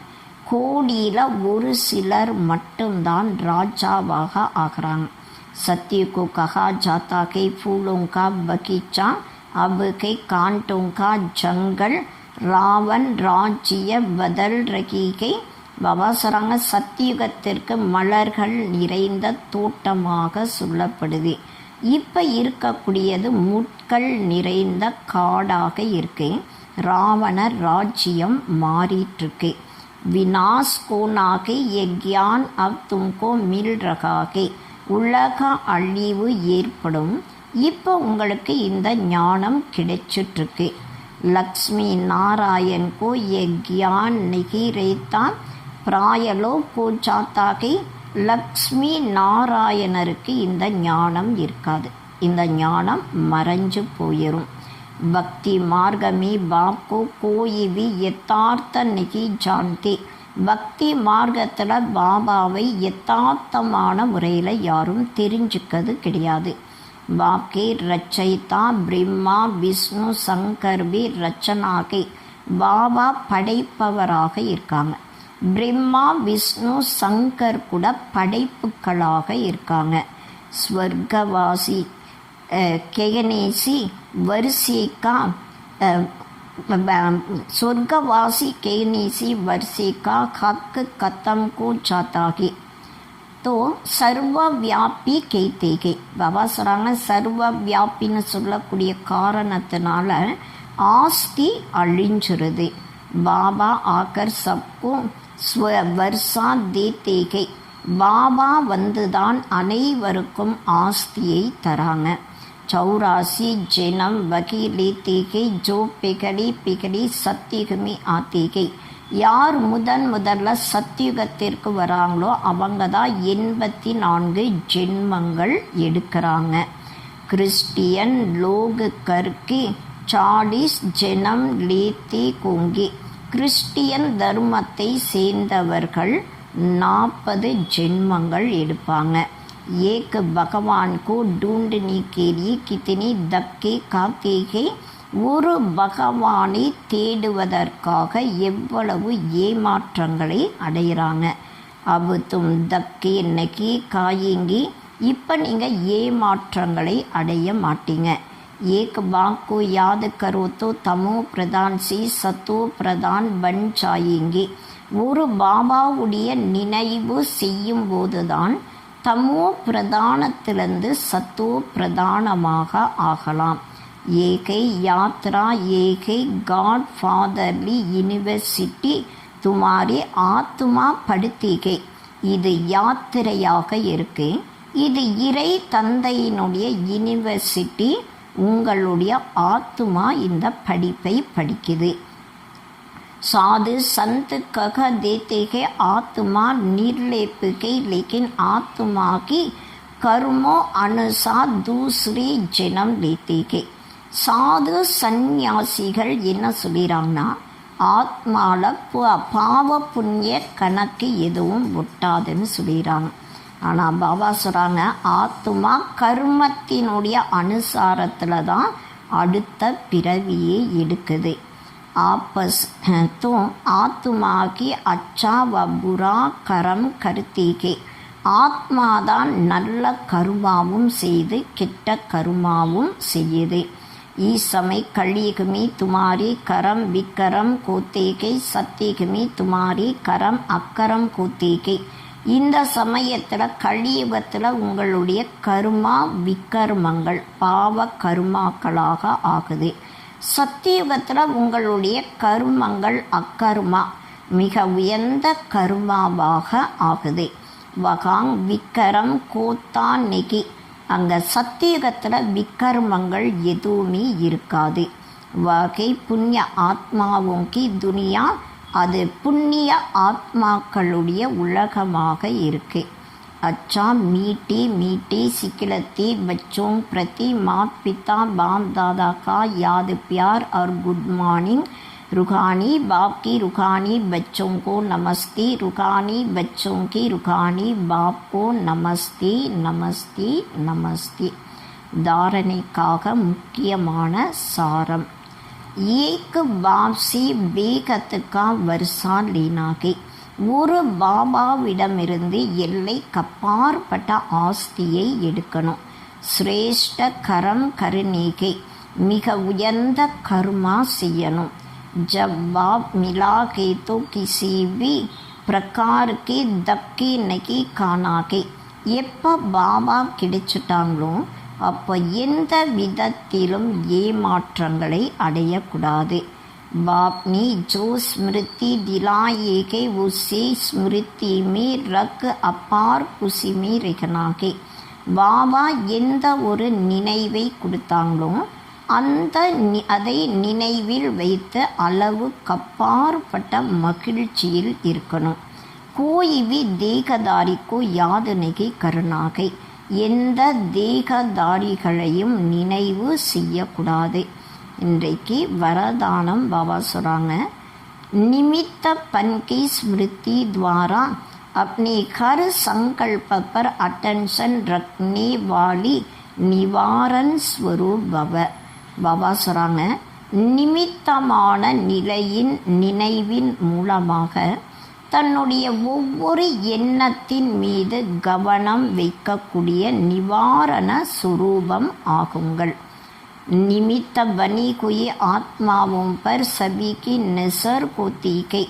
Speaker 2: கோடியில் ஒரு சிலர் மட்டும்தான் ராஜாவாக ஆகிறாங்க. सत्य को कहा जाता है फूलों का बगीचा, अब के कांटों का जंगल, रावण राज्य बदल रही है. பாபா சொல்கிறாங்க, சத்தியுகத்திற்கு மலர்கள் நிறைந்த தோட்டமாக சொல்லப்படுது. இப்போ இருக்கக்கூடியது முட்கள் நிறைந்த காடாக இருக்கு. ராவண ராஜ்யம் மாறிட்டுருக்கு. வினாஸ் கோனாக யக்யான் அப் தும்கோ மில் ரகாகே, உலக அழிவு ஏற்படும். இப்போ உங்களுக்கு இந்த ஞானம் கிடைச்சிட்ருக்கு. லக்ஷ்மி நாராயண் கோ யக்யான் நகி ரேத்தா, பிராயலோ பூஜாத்தாகி. லக்ஷ்மி நாராயணருக்கு இந்த ஞானம் இருக்காது, இந்த ஞானம் மறைஞ்சு போயிடும். பக்தி மார்க்கமே பாப்கோ கோயிவி யதார்த்த நகி ஜான்தே. பக்தி மார்க்கத்தில் பாபாவை யதார்த்தமான முறையில் யாரும் தெரிஞ்சுக்கிறது கிடையாது. பாப்கே ரச்சயிதா பிரம்மா விஷ்ணு சங்கர் பி ரச்சனாகே. பாபா படைப்பவராக இருக்காங்க. பிரம்மா விஷ்ணு சங்கர் கூட படைப்புகளாக இருக்காங்க. ஸ்வர்கவாசி கெகனேசி வரிசைக்கா, स्वर्गवासी कहने से वर्षे का हक खत्म को जाता है तो சர்வவியாபி கைத்தேகை. பாபா சொல்கிறாங்க, சர்வவியாபின்னு சொல்லக்கூடிய காரணத்தினால ஆஸ்தி அழிஞ்சிருது. பாபா ஆக்கர் சப்கும் ஸ்வர்ஷா தேத்தேகை. பாபா வந்துதான் அனைவருக்கும் ஆஸ்தியை தராங்க. 84 जन्म वही लेते गए जो पिघड़ी पिघड़ी सत्युग में आते गए. யார் முதல்ல சத்தியுகத்திற்கு வராங்களோ அவங்க தான் 84 ஜென்மங்கள் எடுக்கிறாங்க. கிறிஸ்டியன் லோக் கர்க்கு 40 ஜென்மம் லேத்தே கோங்கே. கிறிஸ்டியன் தர்மத்தை சேர்ந்தவர்கள் 40 ஜென்மங்கள் எடுப்பாங்க. एक भगवान को ढूंढने के लिए कितने धक्के खाते हैं. ஒரு பகவானை தேடுவதற்காக எவ்வளவு ஏமாற்றங்களை அடைகிறாங்க. அபு தும் தக்கி நகி காயேங்கி, இப்போ நீங்கள் ஏமாற்றங்களை அடைய மாட்டீங்க. ஏக் பாக் को याद करो तो तमो प्रधान से सतो प्रधान बन जाएंगे. ஒரு பாபாவுடைய நினைவு செய்யும் போதுதான் தமோ பிரதானத்திலிருந்து சத்தோ பிரதானமாக ஆகலாம். ஏகை யாத்ரா ஏகை காட் ஃபாதர்லி யூனிவர்சிட்டி துமாரி ஆத்மா படுத்திகை. இது யாத்திரையாக இருக்கு. இது இறை தந்தையினுடைய யூனிவர்சிட்டி. உங்களுடைய ஆத்மா இந்த படிப்பை படிக்குது. साधु संत कह देते हैं आत्मा निर्लेप है, लेकिन आत्मा की कर्मों अनुसार दूसरी जन्म लेती है. சாது சந்நியாசிகள் என்ன சொல்கிறாங்கன்னா, ஆத்மாவில் பாவ புண்ணிய கணக்கு எதுவும் ஒட்டாதுன்னு சொல்கிறாங்க. ஆனால் பாபா சொல்கிறாங்க, ஆத்மா கர்மத்தினுடைய அனுசாரத்தில் தான் அடுத்த பிறவியை எடுக்குது. आपस तो आत्मा की अच्छा व बुरा कर्म करती है. ஆத்மாதான் நல்ல கருமாவும் செய்து கெட்ட கருமாவும் செய்யுது. ஈசமை கலியுகமே துமாரி கரம் விக்கரம் கோத்தேகை, சத்தியகமே துமாரி கரம் அக்கரம் கோத்தேகை. இந்த சமயத்தில் கலியுகத்தில் உங்களுடைய கருமா விக்கர்மங்கள் பாவ கருமாக்களாக ஆகுது. சத்தியுகத்தில் உங்களுடைய கருமங்கள் அக்கருமா மிக உயர்ந்த கருமாவாக ஆகுது. வகாங் விக்கரம் கோத்தா நெகி, அங்கே சத்தியுகத்தில் விக்கர்மங்கள் எதுவுமே இருக்காது. வகை புண்ணிய ஆத்மாவுங்கி துனியா, அது புண்ணிய ஆத்மாக்களுடைய உலகமாக இருக்கு. अच्छा मीठी मीठी सिखलती बच्चों प्रति माता पिता बाप दादा का याद प्यार और गुड मॉर्निंग. रूहानी बाप की रूहानी बच्चों को नमस्ते, रूहानी बच्चों की रूहानी बाप को नमस्ते नमस्ते नमस्ते. धारणेக்காக முக்கியமான சாரம். एक बाप से बेगत का वर्षा लेना है. ஒரு பாபாவிடமிருந்து எல்லை கப்பாற்பட்ட ஆஸ்தியை எடுக்கணும். சிரேஷ்ட கரம் கருணீகை, மிக உயர்ந்த கர்மா செய்யணும். ஜப் பாப் மிலா கே தோ கிசி பி பிரகார் கே தக்கே நகி காணாகே. எப்போ பாபா கிடைச்சிட்டாங்களோ அப்போ எந்த விதத்திலும் ஏமாற்றங்களை அடையக்கூடாது. बाप ने जो स्मृति दिलाएगे उसे स्मृति में रख अपार खुशी में रहना है. பாபா எந்த ஒரு நினைவை கொடுத்தாங்களோ அதை நினைவில் வைத்து அளவு கப்பாற்பட்ட மகிழ்ச்சியில் இருக்கணும். कोई भी देहदारी को याद नहीं करना है. எந்த தேகதாரிகளையும் நினைவு செய்யக்கூடாது. இன்றைக்கு வரதானம் பாபா சொல்கிறாங்க, निमित्त पन की स्मृति द्वारा अपने हर संकल्प पर अटेंशन रखने वाली निवारण स्वरूप भव. பாபா சொல்கிறாங்க, நிமித்தமான நிலையின் நினைவின் மூலமாக தன்னுடைய ஒவ்வொரு எண்ணத்தின் மீது கவனம் வைக்கக்கூடிய நிவாரண சுரூபம் ஆகுங்கள். निमित्त बनी हुई आत्माओं पर सभी की नजर होती है.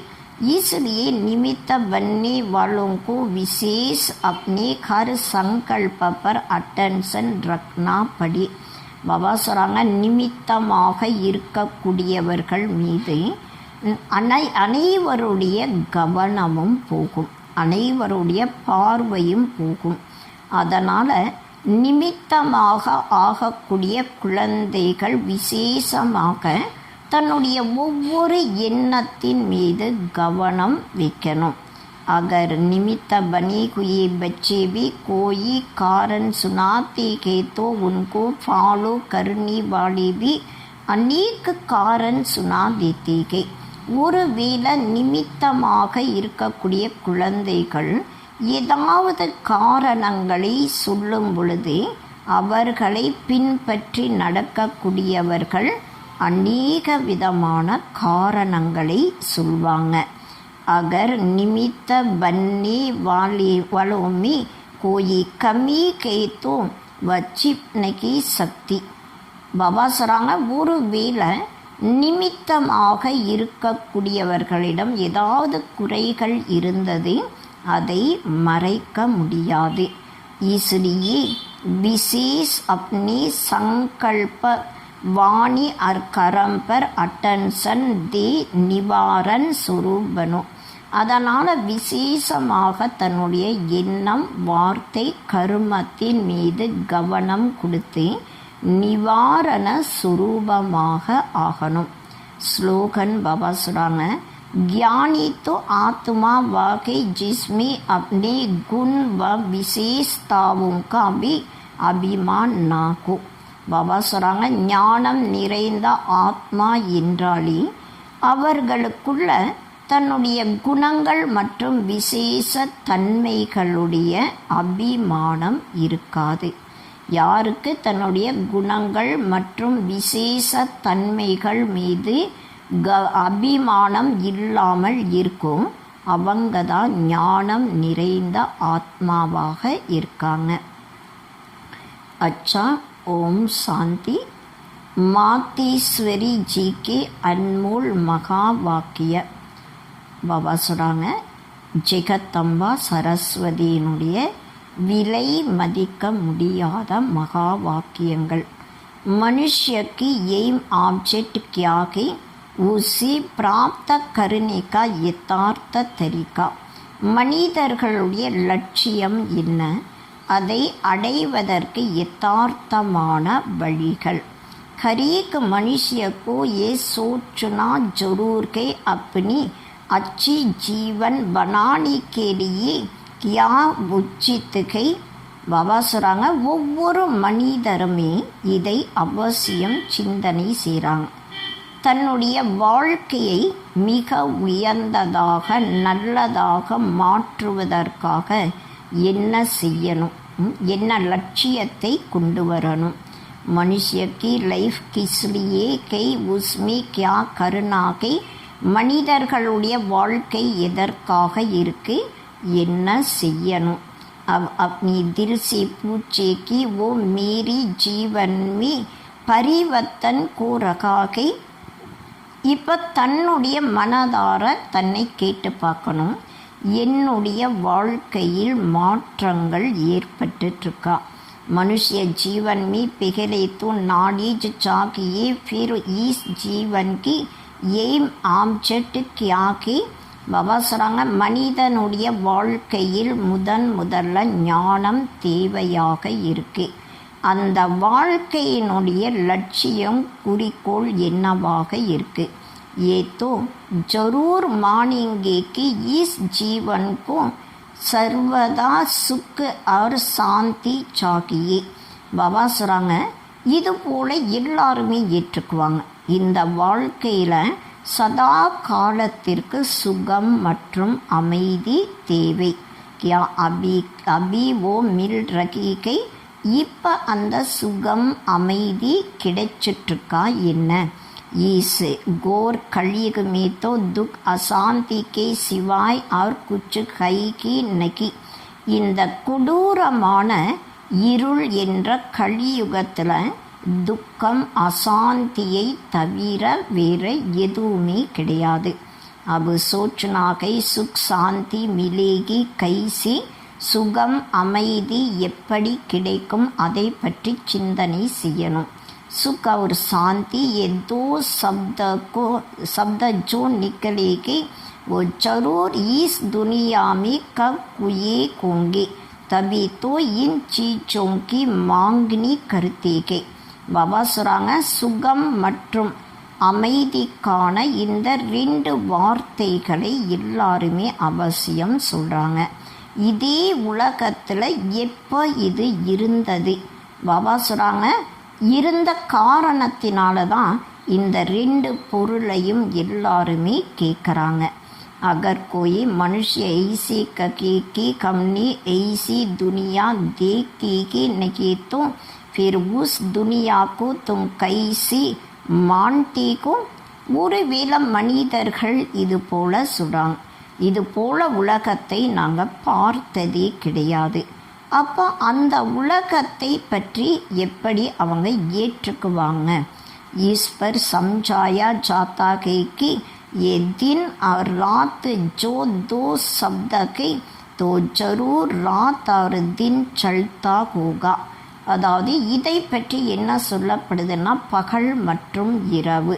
Speaker 2: इसलिए निमित्त बनने वालों को विशेष अपने हर संकल्प पर अटेंशन रखना पड़ी. பாபா சொல்கிறாங்க, நிமித்தமாக இருக்கக்கூடியவர்கள் மீது அனைவருடைய கவனமும் போகும், அனைவருடைய பார்வையும் போகும். அதனால் நிமித்தமாக ஆகக்கூடிய குழந்தைகள் விசேஷமாக தன்னுடைய ஒவ்வொரு எண்ணத்தின் மீது கவனம் வைக்கணும். अगर निमित्त बनी हुई बच्चे भी कोई कारण सुनाते हैं तो उनको फॉलो करने वाले भी अनेक कारण सुना देते हैं. ஒருவேளை நிமித்தமாக இருக்கக்கூடிய குழந்தைகள் ஏதாவது காரணங்களை சொல்லும் பொழுது அவர்களை பின்பற்றி நடக்கக்கூடியவர்கள் அநேக விதமான காரணங்களை சொல்வாங்க. அகர் நிமித்த பன்னி வலோமி கோயி கமி கேத்தோ வச்சிப்னகி சக்தி. பாபா சொல்கிறாங்க, ஒரு வேளை நிமித்தமாக இருக்கக்கூடியவர்களிடம் ஏதாவது குறைகள் இருந்தது, அதை மறைக்க முடியாது. इसलिए विशेष अपने संकल्प वाणी और कर्म पर अटेंशन दे निवारण स्वरूप बनो. அதனால் விசேஷமாக தன்னுடைய எண்ணம், வார்த்தை, கர்மத்தின் மீது கவனம் கொடுத்து நிவாரண சுரூபமாக ஆகணும். ஸ்லோகன் பாபா சொல்கிறாங்க, ज्ञानी तो आत्मा वाकई जिसमें अपने गुण व विशेषताओं का भी अभिमान ना हो. பாபா சொல்கிறாங்க, ஞானம் நிறைந்த ஆத்மா என்றாலே அவர்களுக்குள்ள தன்னுடைய குணங்கள் மற்றும் விசேஷ தன்மைகளுடைய அபிமானம் இருக்காது. யாருக்கு தன்னுடைய குணங்கள் மற்றும் விசேஷ தன்மைகள் மீது அபிமானம் இல்லாமல் இருக்கும், அவங்க தான் ஞானம் நிறைந்த ஆத்மாவாக இருக்காங்க. अच्छा, ओम शांति. மாத்தீஸ்வரி ஜி கே அன்மோல் மகா வாக்கிய. பாபா சொல்கிறாங்க, ஜெகத்தம்பா சரஸ்வதியினுடைய விலை மதிக்க முடியாத மகா வாக்கியங்கள். मनुष्य की एम ऑब्जेक्ट क्या है, उसे प्राप्त करने का यथार्थ तरीका. மனிதர்களுடைய லட்சியம் என்ன, அதை அடைவதற்கு யதார்த்தமான வழிகள். हरेक मनुष्य को ये सोचना जरूर है अपनी अच्छी जीवन बनाने के लिए क्या उचित है. பாபா சொல்கிறாங்க, ஒவ்வொரு மனிதருமே இதை அவசியம் சிந்தனை செய்கிறாங்க. தன்னுடைய வாழ்க்கையை மிக உயர்ந்ததாக நல்லதாக மாற்றுவதற்காக என்ன செய்யணும், என்ன லட்சியத்தை கொண்டு வரணும். मनुष्य की लाइफ किस लिए कई उसमें क्या करना है. மனிதர்களுடைய வாழ்க்கை எதற்காக இருக்கு, என்ன செய்யணும். अब अपनी दिल से पूछे कि वो मेरी जीवन में परिवर्तन को रखा है. இப்போ தன்னுடைய மனதார தன்னை கேட்டு பார்க்கணும், என்னுடைய வாழ்க்கையில் மாற்றங்கள் ஏற்பட்டுருக்கா. मनुष्य जीवन में पहले तो नॉलेज चाहिए, फिर इस जीवन की एम ऑब्जेक्ट क्या है. பாபா சொல்கிறாங்க, மனிதனுடைய வாழ்க்கையில் முதல்ல ஞானம் தேவையாக இருக்கு. அந்த வாழ்க்கையினுடைய லட்சியம் குறிக்கோள் என்னவாக இருக்கு. ये तो जरूर मानेंगे कि इस जीवन को सर्वदा सुख और शांति चाहिए. பாபா சொல்கிறாங்க, இது போல் எல்லாருமே ஏற்றுக்குவாங்க. இந்த வாழ்க்கையில் சதா காலத்திற்கு சுகம் மற்றும் அமைதி தேவை. क्या अभी वो मिल रही है. இப்போ அந்த சுகம் அமைதி கிடைச்சிட்ருக்கா என்ன. इस घोर कलयुग में तो दुख अशांति के सिवाय और कुछ है कि नहीं. இந்த கொடூரமான இருள் என்ற கலியுகத்தில் துக்கம் அசாந்தியை தவிர வேறு எதுவுமே கிடையாது. अब सोचना है सुख शांति मिलेगी कैसे. சுகம் அமைதி எப்படி கிடைக்கும், அதை பற்றி சிந்தனை செய்யணும். सुख और शांति ये दो शब्द जो निकलेंगे वो जरूर इस दुनिया में कब हुए होंगे, तभी तो इन चीज़ों की मांगनी करते हैं. பாபா சொல்கிறாங்க, சுகம் மற்றும் அமைதிக்கான இந்த 2 வார்த்தைகளை எல்லாருமே அவசியம் சொல்கிறாங்க. இதே உலகத்தில் எப்போ இது இருந்தது. பாபா சொல்கிறாங்க, இருந்த காரணத்தினால தான் இந்த 2 பொருளையும் எல்லாருமே கேட்குறாங்க. अगर कोई मनुष्य ऐसी कहे कि हमने ऐसी दुनिया देखी कि नहीं तो फिर उस दुनिया को तुम कैसे मानते को ஒருவேளை மனிதர்கள் இது போல சொல்கிறாங்க, இது போல உலகத்தை நாங்கள் பார்த்ததே கிடையாது. அப்போ அந்த உலகத்தை பற்றி எப்படி அவங்க ஏற்றுக்குவாங்க? ईश्वर समझाया जाता है कि ये दिन और रात जो दो शब्द के तो जरूर रात और दिन चलता होगा. அதாவது இதை பற்றி என்ன சொல்லப்படுதுன்னா, பகல் மற்றும் இரவு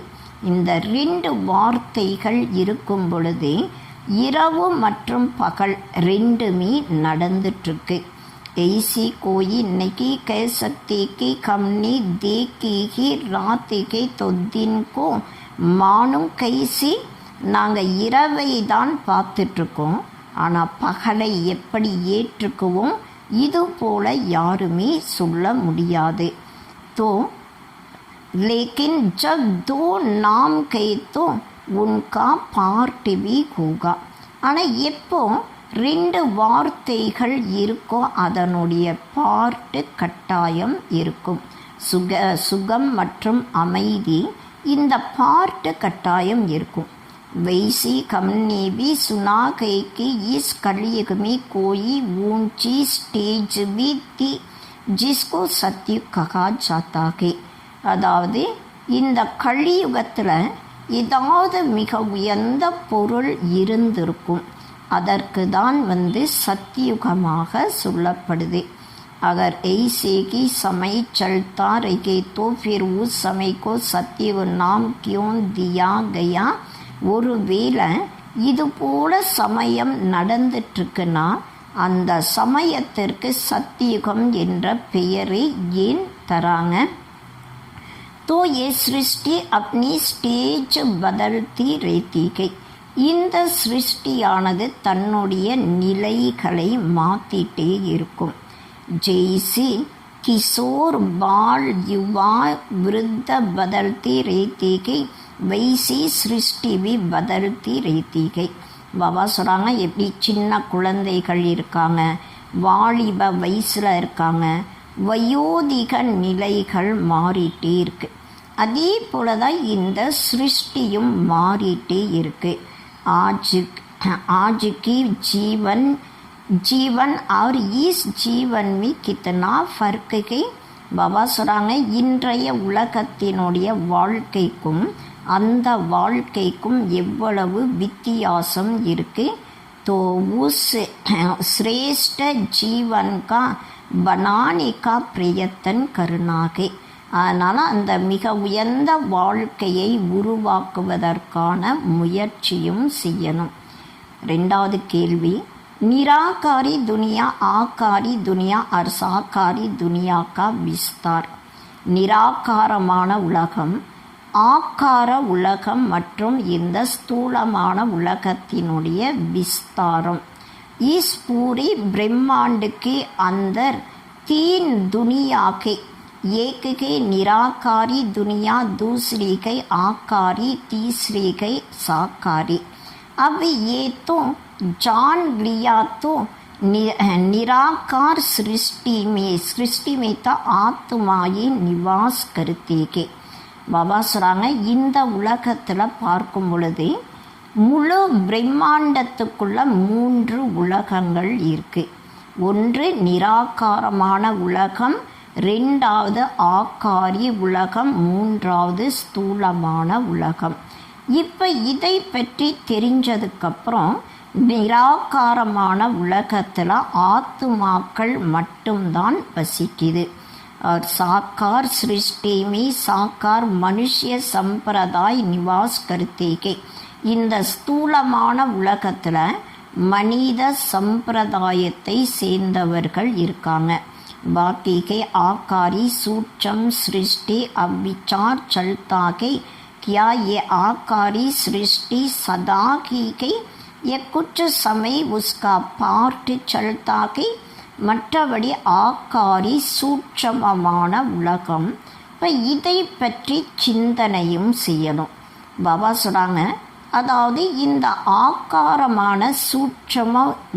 Speaker 2: இந்த 2 வார்த்தைகள் இருக்கும் பொழுது இரவு மற்றும் பகல் 2மே நடந்துட்டுருக்கு. ऐसी कोई नहीं कह सकते कि हमने देखी ही रात के तो दिन को मानूं कैसे. நாங்கள் இரவை தான் பார்த்துட்ருக்கோம், ஆனால் பகலை எப்படி ஏற்றுக்குவோம்? இது போல யாருமே சொல்ல முடியாது. तो लेकिन जब 2 नाम कहे तो उनका पार्ट भी होगा. ஆனால் எப்போ 2 வார்த்தைகள் இருக்கோ அதனுடைய பார்ட்டு கட்டாயம் இருக்கும். சுகம் மற்றும் அமைதி, இந்த பார்ட்டு கட்டாயம் இருக்கும். वैसे हमने भी सुना है कि इस कलयुग में कोई ऊंची स्टेज भी थी जिसको सत्युग कहा जाता है. அதாவது இந்த கலியுகத்தில் ஏதாவது மிக உயர்ந்த பொருள் இருந்திருக்கும், அதற்கு தான் சத்தியுகமாக சொல்லப்படுது. अगर ऐसे की समय चलता रहे तो फिर उस समय को सत्युग नाम क्यों दिया गया? ஒருவேளை இது போல சமயம் நடந்துட்டுருக்குன்னா அந்த சமயத்திற்கு சத்தியுகம் என்ற பெயரை ஏன் தராங்க? तो ये सृष्टि अपनी स्टेज बदलती रहती है. இந்த சிருஷ்டியானது தன்னுடைய நிலைகளை மாற்றிட்டே இருக்கும். जैसे किशोर बाल युवा वृद्ध बदलती रहती है, वैसी सृष्टि भी बदलती रहती है. பாபா சொல்கிறாங்க, எப்படி சின்ன குழந்தைகள் இருக்காங்க, வாலிப வயசில் இருக்காங்க, வயோதிக நிலைகள் மாறிட்டே இருக்கு. அதே போல தான் இந்த சிருஷ்டியும் மாறிட்டே இருக்கு. आज की जीवन और इस जीवन में कितना फर्क है? பாபா சொல்கிறாங்க, இன்றைய உலகத்தினுடைய வாழ்க்கைக்கும் அந்த வாழ்க்கைக்கும் எவ்வளவு வித்தியாசம் இருக்குது. तो उस श्रेष्ठ जीवन का बनाने का प्रयत्न करना है. அதனால் அந்த மிக உயர்ந்த வாழ்க்கையை உருவாக்குவதற்கான முயற்சியும் செய்யணும். 2வது கேள்வி, निराकारी दुनिया आकारी दुनिया और साकारी दुनिया का विस्तार. நிராகாரமான உலகம், ஆக்கார உலகம் மற்றும் இந்த ஸ்தூலமான உலகத்தினுடைய விஸ்தாரம். इस पूरी ब्रह्मांड के अंदर 3 दुनिया के, एक है निराकारी दुनिया, दूसरी है आकारी, तीसरी है साकारी. अब ये तो जान लिया तो निराकार सृष्टि में तो आत्माए निवास करते के. பாபா சொல்கிறாங்க, இந்த உலகத்தில் பார்க்கும் பொழுது முழு பிரம்மாண்டத்துக்குள்ள 3 உலகங்கள் இருக்குது. ஒன்று நிராகாரமான உலகம், 2வது ஆக்காரி உலகம், 3வது ஸ்தூலமான உலகம். இப்போ இதை பற்றி தெரிஞ்சதுக்கப்புறம் நிராகாரமான உலகத்தில் ஆத்துமாக்கள் மட்டும்தான் வசிக்குது. और साकार सृष्टि में साकार मनुष्य संप्रदाय निवास करते हैं. இந்த ஸ்தூலமான உலகத்தில் மனித சம்பிரதாயத்தை சேர்ந்தவர்கள் இருக்காங்க. बाकी के आकारी सूक्ष्म सृष्टि अब विचार चलता है, क्या ये आकारी सृष्टि सदा की गई? ये कुछ समय उसका पार्ट चलता है. மற்றபடி ஆக்காரி சூட்சமமான உலகம். இப்போ இதை பற்றி சிந்தனையும் செய்யணும். பாபா சொல்கிறாங்க, அதாவது இந்த ஆக்காரமான சூட்சம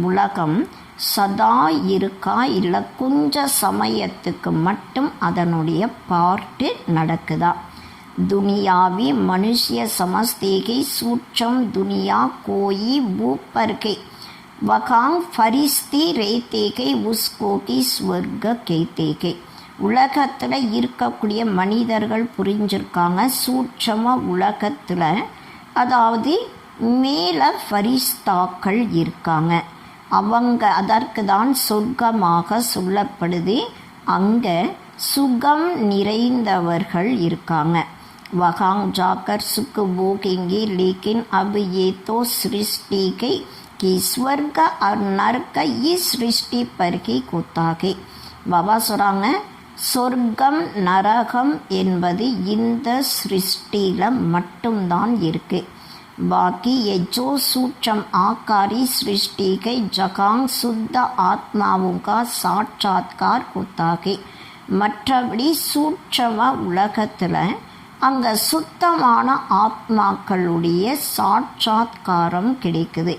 Speaker 2: உலகம் சதா இருக்கா, இல்லை கொஞ்ச சமயத்துக்கு மட்டும் அதனுடைய பார்ட்டு நடக்குதா? दुनियावी मनुष्य समझते कि सूक्ष्म दुनिया कोई ऊपर के वहाँ फरिश्ते रहते के उसको की स्वर्ग कहते के. உலகத்தில் இருக்கக்கூடிய மனிதர்கள் புரிஞ்சிருக்காங்க, சூட்சம உலகத்தில் அதாவது மேலே ஃபரிஸ்தாக்கள் இருக்காங்க, அவங்க அதற்கு தான் சொர்க்கமாக சொல்லப்படுது. அங்கே சுகம் நிறைந்தவர்கள் இருக்காங்க. वहाँ जाकर सुख भोगेंगे लेकिन अब ये तो सृष्टि के कि स्वर्ग और नरक इस सृष्टि पर ही होता है. பாபா சொல்கிறாங்க, சொர்க்கம் நரகம் என்பது இந்த சிருஷ்டியில் மட்டும்தான் இருக்கு. बाकी ये जो सूक्ष्म आकारी सृष्टि के जगह शुद्ध आत्माओं का साक्षात्कार होता है. மற்றபடி சூட்சம உலகத்தில் அங்கே சுத்தமான ஆத்மாக்களுடைய சாட்சாத்காரம் கிடைக்குது.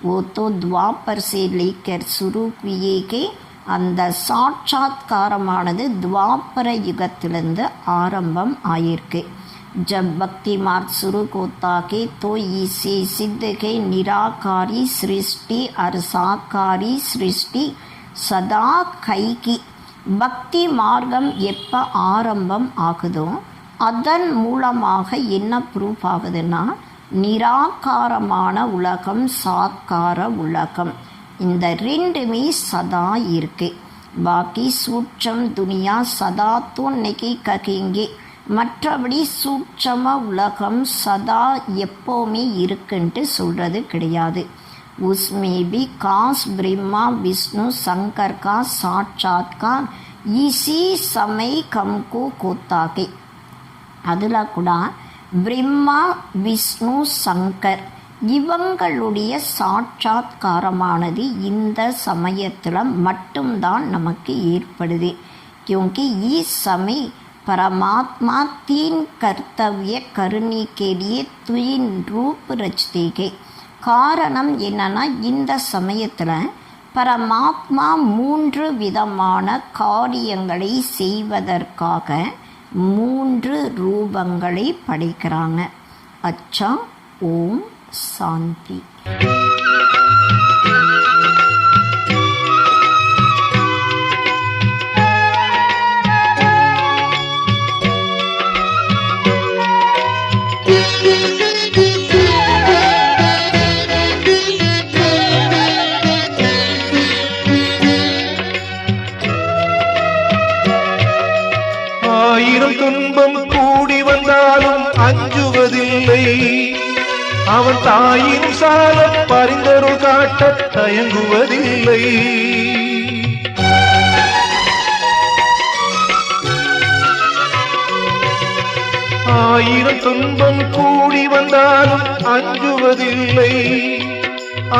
Speaker 2: वो तो द्वापर से लेकर शुरू किए के அந்த சாட்சாத்காரமானது துவாபர யுகத்திலிருந்து ஆரம்பம் ஆயிருக்கு. जब भक्ति मार्ग शुरू होता है तो इसे सिद्ध के निराकारी सृष्टि और साकारी सृष्टि सदा கை की. பக்தி மார்க்கம் எப்போ ஆரம்பம் ஆகுதோ அதன் மூலமாக என்ன ப்ரூஃப் ஆகுதுன்னா, நிராகாரமான உலகம் சாக்கார உலகம் இந்த ரெண்டுமே சதா இருக்கு. பாக்கி சூட்சம் துனியா சதா தோ நெகி ககேங்கே. மற்றபடி சூட்சம உலகம் சதா எப்போவுமே இருக்குன்ட்டு சொல்கிறது கிடையாது. उसमें भी काश ब्रह्मा विष्णु शंकर का साक्षात्कार इसी समय हमको होता है. அதில் கூட பிரம்மா விஷ்ணு சங்கர் இவங்களுடைய சாட்சாத்காரமானது இந்த சமயத்தில் மட்டும்தான் நமக்கு ஏற்படுது. क्योंकि इस समय परमात्मा तीन कर्तव्य करने के लिए तीन रूप रचते हैं. காரணம் என்னன்னா, இந்த சமயத்தில் பரமாத்மா 3 விதமான காரியங்களை செய்வதற்காக 3 ரூபங்களை படைக்கிறாங்க. அச்சா, ஓம் சாந்தி.
Speaker 1: ஆயிரம் துன்பம் கூடி வந்தாலும் அஞ்சுவதில்லை. அவன் தாயின் சாலம் பரிந்தருள் காட்ட தயங்குவதில்லை. ஆயிரம் துன்பம் கூடி வந்தாலும் அஞ்சுவதில்லை.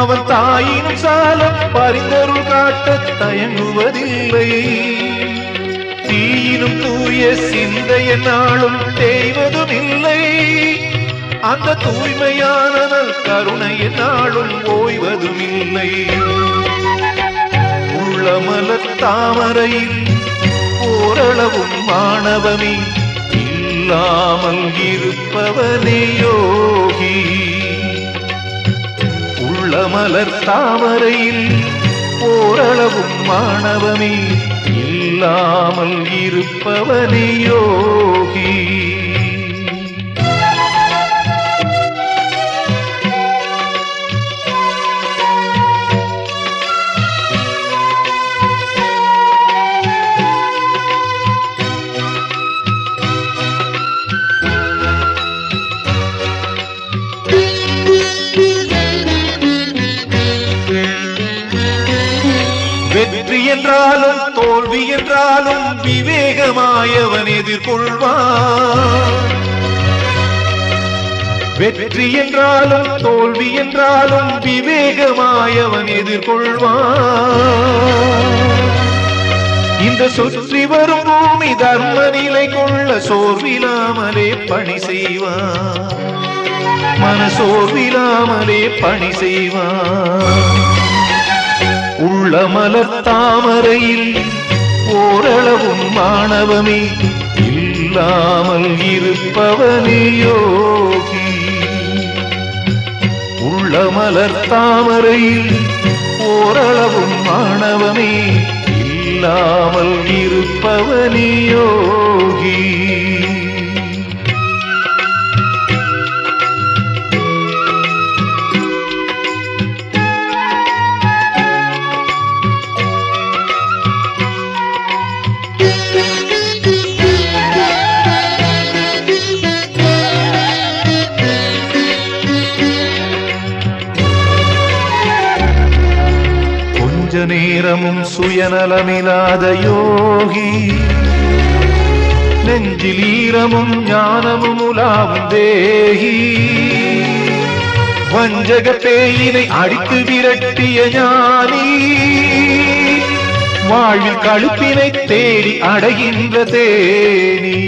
Speaker 1: அவன் தாயின் சாலம் பரிந்தருள் காட்ட தயங்குவதில்லை. தீயினும் தூய சிந்தைய நாளும் தேய்வதும் இல்லை. அந்த தூய்மையான கருணைய நாளும் ஓய்வதும் இல்லை. உள்ளமலர் தாமரையில் ஓரளவும் மாணவமே இல்லாமல் இருப்பவனே யோகி. உள்ளமலர் தாமரையில் ஓரளவும் மாணவமே இல்லாமல் இருப்பவனே யோகி. வெற்றி என்றாலும் தோல்வி என்றாலும் விவேகமாயவன் எதிர்கொள்வான். வெற்றி என்றாலும் தோல்வி என்றாலும் விவேகமாயவன் எதிர்கொள்வான். இந்த சுற்றி வரும் பூமி தர்ம நிலை கொள்ள சோர்விலாமலே பணி செய்வான். மனசோர்விலாமலே பணி செய்வான். உள்ளமலர் தாமரையில் ஓரளவும் மாணவமே இல்ல இல்லாமல் இருப்பவனே யோகி. உள்ளமலர் தாமரையில் ஓரளவும் ஆணவமே இல்லாமல் இருப்பவனே யோகி. கொஞ்ச நேரமும் சுயநலமில்லாத யோகி, நெஞ்சில் ஈரமும் ஞானமும் உலாவும் தேகி. வஞ்சக பேயினை அடித்து விரட்டிய ஞானி, வாழ்வில் கழுப்பினை தேடி அடைகின்ற தேனி.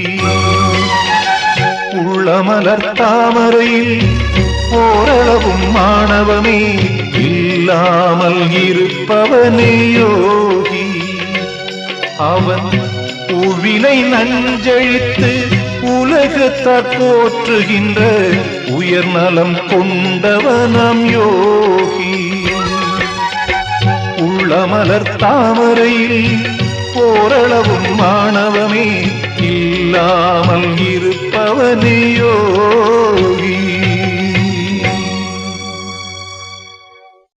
Speaker 1: உள்ளமலர் தாமரையில் ஓரளவும் மாணவமே இல்லாமல் இருப்பவனே யோகி. அவன் உவினை நஞ்சழித்து உலகத்தார் போற்றுகின்ற உயர்நலம் கொண்டவனம் யோகி. உள்ளமலர் தாமரையில் ஓரளவும் மாணவமே இல்லாமல் இருப்பவனே யோகி.